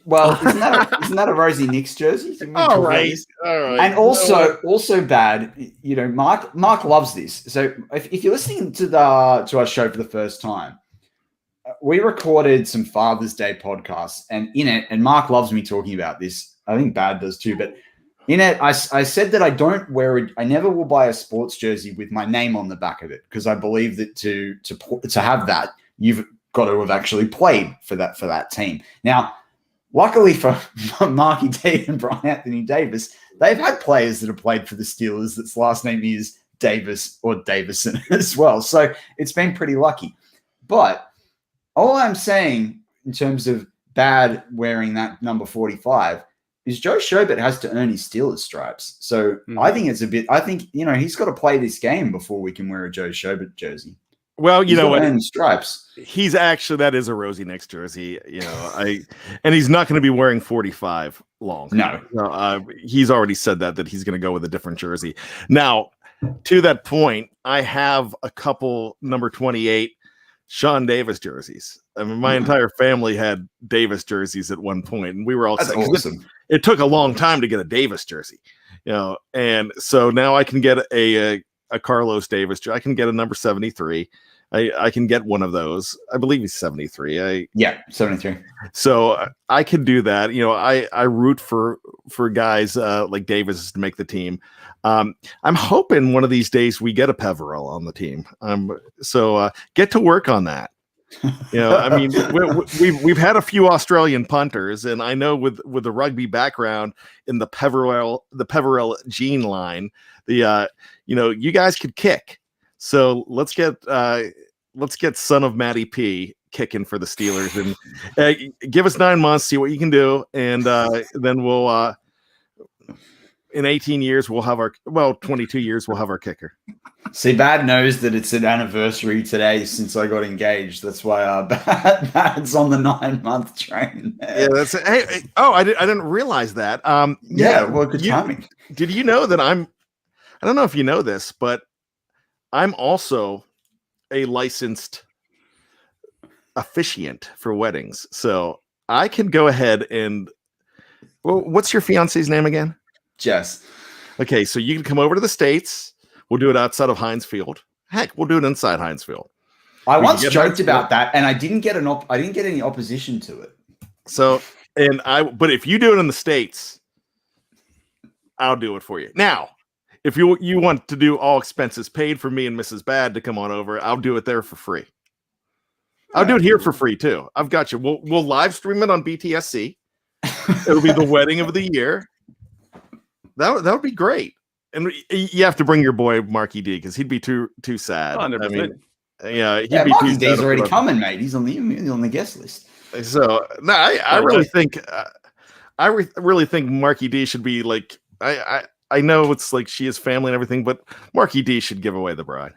Well, isn't that a Rosie Nix jersey? All right. And also Bad. Mark loves this. So if you're listening to our show for the first time, we recorded some Father's Day podcasts, and in it, and Mark loves me talking about this. I think Bad does too, but in it, I said that I never will buy a sports jersey with my name on the back of it because I believe that to have that, you've got to have actually played for that team. Now, luckily for Marky D and Brian Anthony Davis, they've had players that have played for the Steelers that's last name is Davis or Davison as well. So it's been pretty lucky. But all I'm saying in terms of Bad wearing that number 45 is Joe Sherbert has to earn his Steelers stripes. So I think he's got to play this game before we can wear a Joe Sherbert jersey. Well, you know what? Stripes. He's actually, that is a Rosie Nix jersey. And he's not going to be wearing 45 long. No. He's already said that he's going to go with a different jersey. Now, to that point, I have a couple number 28 Sean Davis jerseys. I mean, my entire family had Davis jerseys at one point, and we were all That's saying, awesome. it took a long time to get a Davis jersey, and so now I can get a Carlos Davis. I can get a number 73. I can get one of those. I believe he's 73. 73. So I could do that. I root for guys like Davis to make the team. I'm hoping one of these days we get a Peverell on the team. So get to work on that. I mean, we've had a few Australian punters, and I know with the rugby background in the Peverell gene line, you guys could kick. So let's get son of Matty P kicking for the Steelers, and give us 9 months, see what you can do, and then we'll in 18 years we'll have 22 years we'll have our kicker. See, Bad knows that it's an anniversary today since I got engaged. That's why Bad's on the 9-month train. Yeah, that's it. Hey, I didn't realize that. Well, good timing. Did you know that I don't know if you know this, but I'm also a licensed officiant for weddings. So I can go ahead and what's your fiance's name again? Jess. Okay, so you can come over to the States. We'll do it outside of Heinz Field. Heck, we'll do it inside Heinz Field. I once joked about that, and I didn't get any opposition to it. So, but if you do it in the States, I'll do it for you. Now, if you want to do all expenses paid for me and Mrs. Bad to come on over, I'll do it there for free. I'll do it here for free too. I've got you. We'll live stream it on BTSC. It'll be the wedding of the year. That would be great. And you have to bring your boy Marky D because he'd be too sad. 100%. I mean, he'd be Marky too D's sad already coming, mate. He's on the guest list. So no, I really think really think Marky D should be like I know it's like she has family and everything, but Marky D should give away the bride.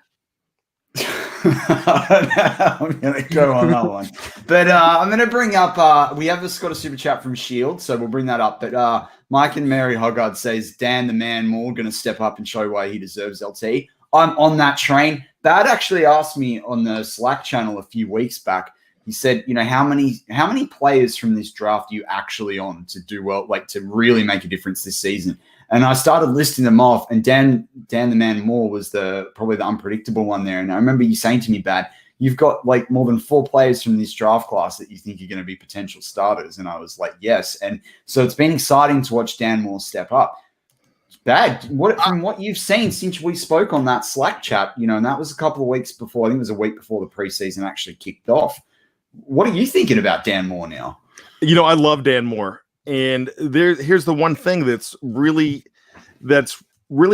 I'm going to go on that one. But I'm going to bring up, we have got a super chat from Shield, so we'll bring that up. But Mike and Mary Hoggard says, Dan the Man Moore going to step up and show why he deserves LT. I'm on that train. Bad actually asked me on the Slack channel a few weeks back. He said, how many players from this draft are you actually on to do well, like to really make a difference this season? And I started listing them off, and Dan the Man Moore was probably the unpredictable one there. And I remember you saying to me, Bad, you've got like more than 4 players from this draft class that you think are going to be potential starters. And I was like, yes. And so it's been exciting to watch Dan Moore step up. Bad. From what you've seen since we spoke on that Slack chat, and that was a couple of weeks before, I think it was a week before the preseason actually kicked off. What are you thinking about Dan Moore now? I love Dan Moore. And here's the one thing that's really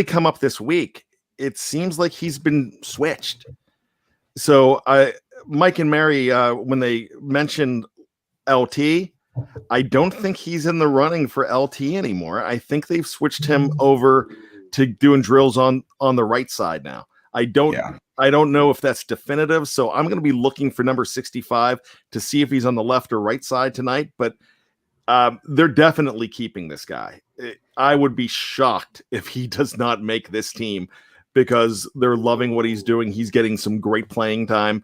come up this week. It seems like he's been switched. So Mike and Mary, when they mentioned LT, I don't think he's in the running for LT anymore. I think they've switched him over to doing drills on the right side now. I don't know if that's definitive. So I'm going to be looking for number 65 to see if he's on the left or right side tonight. But they're definitely keeping this guy. I would be shocked if he does not make this team because they're loving what he's doing. He's getting some great playing time.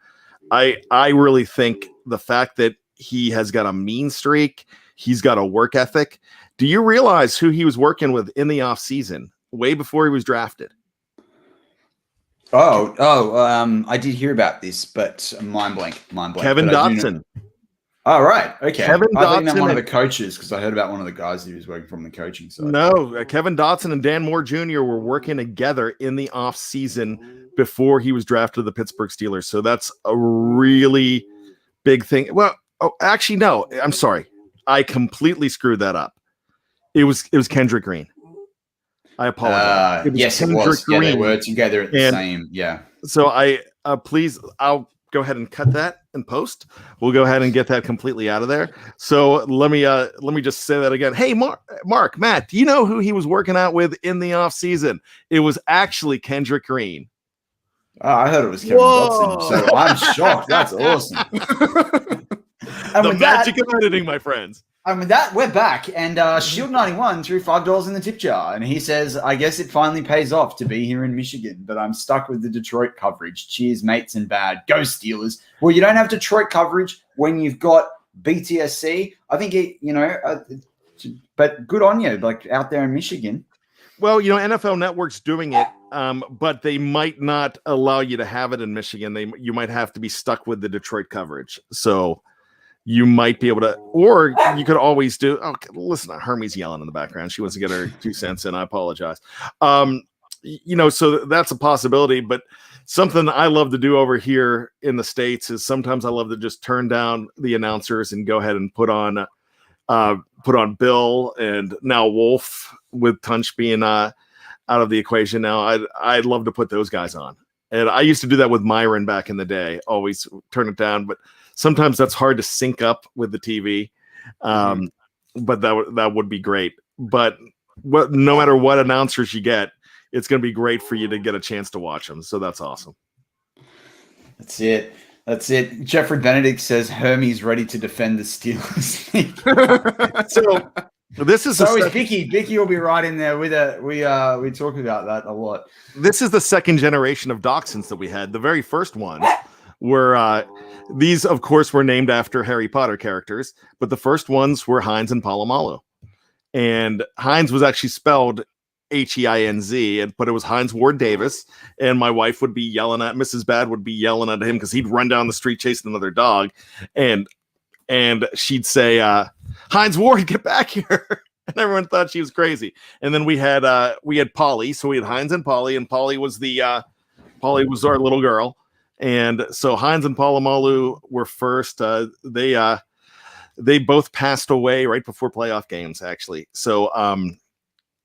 I really think the fact that he has got a mean streak, he's got a work ethic. Do you realize who he was working with in the offseason way before he was drafted? I did hear about this, but mind blank. Kevin Dotson. Oh, right. Okay. Kevin I think that Dotson one of the coaches, because I heard about one of the guys who was working from the coaching side. No, Kevin Dotson and Dan Moore Jr. were working together in the offseason before he was drafted to the Pittsburgh Steelers. So that's a really big thing. Well, actually, no. I'm sorry. I completely screwed that up. It was Kendrick Green. I apologize. Yes, it was. Green. Yeah, they were together at the same. Yeah. So I'll go ahead and cut that and post. We'll go ahead and get that completely out of there. So let me just say that again. Hey, Mark, Matt, do you know who he was working out with in the offseason? It was actually Kendrick Green. Oh, I heard it was Kevin Dotson. So I'm shocked. That's awesome. And The with that, magic of editing, my friends. and with that, we're back. And Shield91 threw $5 in the tip jar. And he says, I guess it finally pays off to be here in Michigan, but I'm stuck with the Detroit coverage. Cheers, mates, and bad. Go Steelers. Well, you don't have Detroit coverage when you've got BTSC. I think, but good on you, like out there in Michigan. Well, NFL Network's doing it, but they might not allow you to have it in Michigan. You might have to be stuck with the Detroit coverage. So you might be able to, or you could always do. Oh, listen, Hermie's yelling in the background. She wants to get her 2 cents in. I apologize. So that's a possibility. But something I love to do over here in the States is sometimes I love to just turn down the announcers and go ahead and put on Bill and now Wolf, with Tunch being out of the equation now. I'd love to put those guys on. And I used to do that with Myron back in the day, always turn it down. But sometimes that's hard to sync up with the TV. But that would be great. But no matter what announcers you get, it's going to be great for you to get a chance to watch them. So that's awesome. That's it. Jeffrey Benedict says Hermie's ready to defend the Steelers. So this is is Vicky. Vicky will be right in there with it. We talk about that a lot. This is the second generation of dachshunds that we had. The very first ones were these, of course, were named after Harry Potter characters, but the first ones were Heinz and Palomalu. And Heinz was actually spelled Heinz, but it was Heinz Ward Davis. And my wife would be yelling at Mrs. Bad would be yelling at him because he'd run down the street chasing another dog, and she'd say, "Heinz Ward, get back here!" And everyone thought she was crazy. And then we had Polly, so we had Heinz and Polly was Polly was our little girl, and so Heinz and Palomalu were first. They both passed away right before playoff games, actually. So,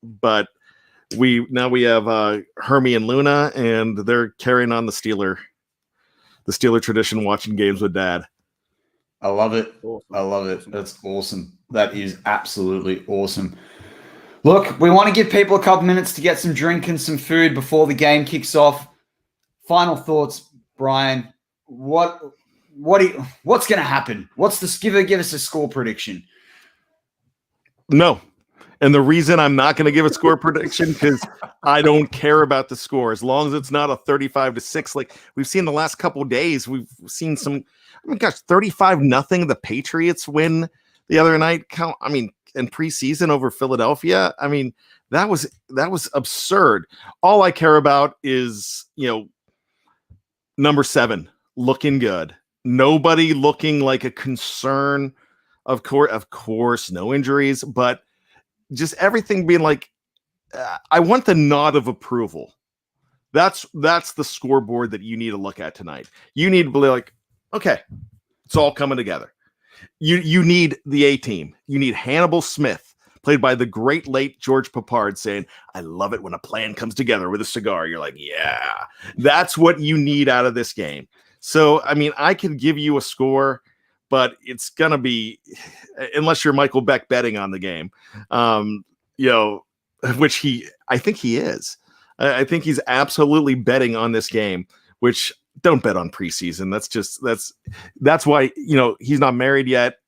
but we have Hermie and Luna, and they're carrying on the Steeler tradition, watching games with Dad. I love it. I love it. That's awesome. That is absolutely awesome. Look, we want to give people a couple minutes to get some drink and some food before the game kicks off. Final thoughts, Brian. What's going to happen? Give us a score prediction. No. And the reason I'm not going to give a score prediction because I don't care about the score as long as it's not a 35-6. Like we've seen the last couple of days, we've seen some. 35-0. The Patriots win the other night. In preseason over Philadelphia. I mean, that was absurd. All I care about is number 7 looking good. Nobody looking like a concern. Of course, no injuries, but just everything being like, I want the nod of approval. That's the scoreboard that you need to look at tonight. You need to be like, okay, it's all coming together. You need the A team. You need Hannibal Smith, played by the great late George Papard, saying, "I love it when a plan comes together with a cigar." You're like, yeah, that's what you need out of this game. So, I could give you a score, but it's going to be, unless you're Michael Beck betting on the game, which I think he is. I think he's absolutely betting on this game, which don't bet on preseason. That's why, he's not married yet.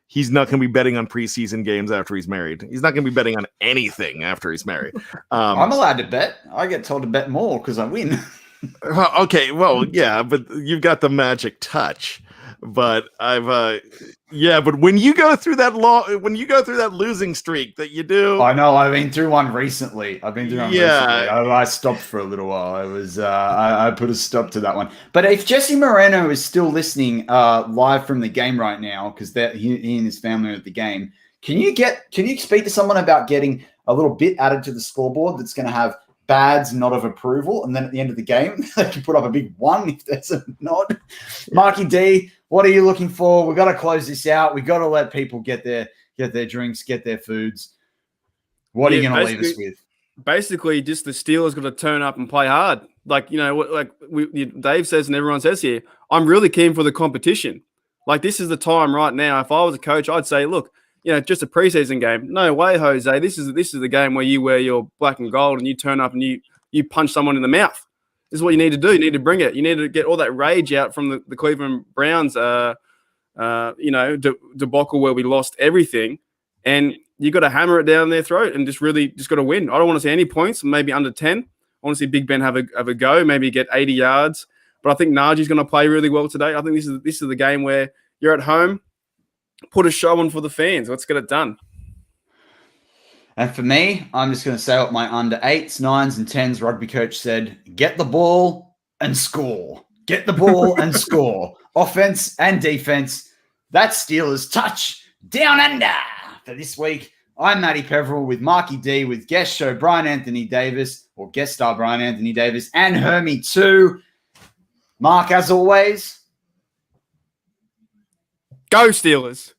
He's not going to be betting on preseason games after he's married. He's not going to be betting on anything after he's married. I'm allowed to bet. I get told to bet more because I win. Okay. Well, yeah, but you've got the magic touch. But but when you go through that losing streak that you do, I know I've been through one recently. Recently. I stopped for a little while. I put a stop to that one. But if Jesse Moreno is still listening live from the game right now, because he and his family are at the game, can you speak to someone about getting a little bit added to the scoreboard that's going to have bads not of approval, and then at the end of the game they can put up a big 1 if there's a nod. Marky D, what are you looking for? We've got to close this out. We've got to let people get their drinks, get their foods. What are you going to leave us with? Basically, just the Steelers got to turn up and play hard. Dave says and everyone says here, I'm really keen for the competition. Like, this is the time right now. If I was a coach, I'd say, look, just a preseason game. No way, Jose. This is the game where you wear your black and gold and you turn up and you punch someone in the mouth. This is what you need to do. You need to bring it. You need to get all that rage out from the Cleveland Browns debacle where we lost everything, and you got to hammer it down their throat and just got to win. I don't want to see any points, maybe under 10. I want to see Big Ben have a go, maybe get 80 yards. But I think Najee's going to play really well today. I think this is the game where you're at home, put a show on for the fans. Let's get it done. And for me, I'm just going to say what my under 8s, 9s, and 10s rugby coach said: get the ball and score. Get the ball and score. Offense and defense. That's Steelers touch down under. For this week, I'm Matty Peverell with Marky D, with guest show Brian Anthony Davis, or guest star Brian Anthony Davis, and Hermie too. Mark, as always, go Steelers.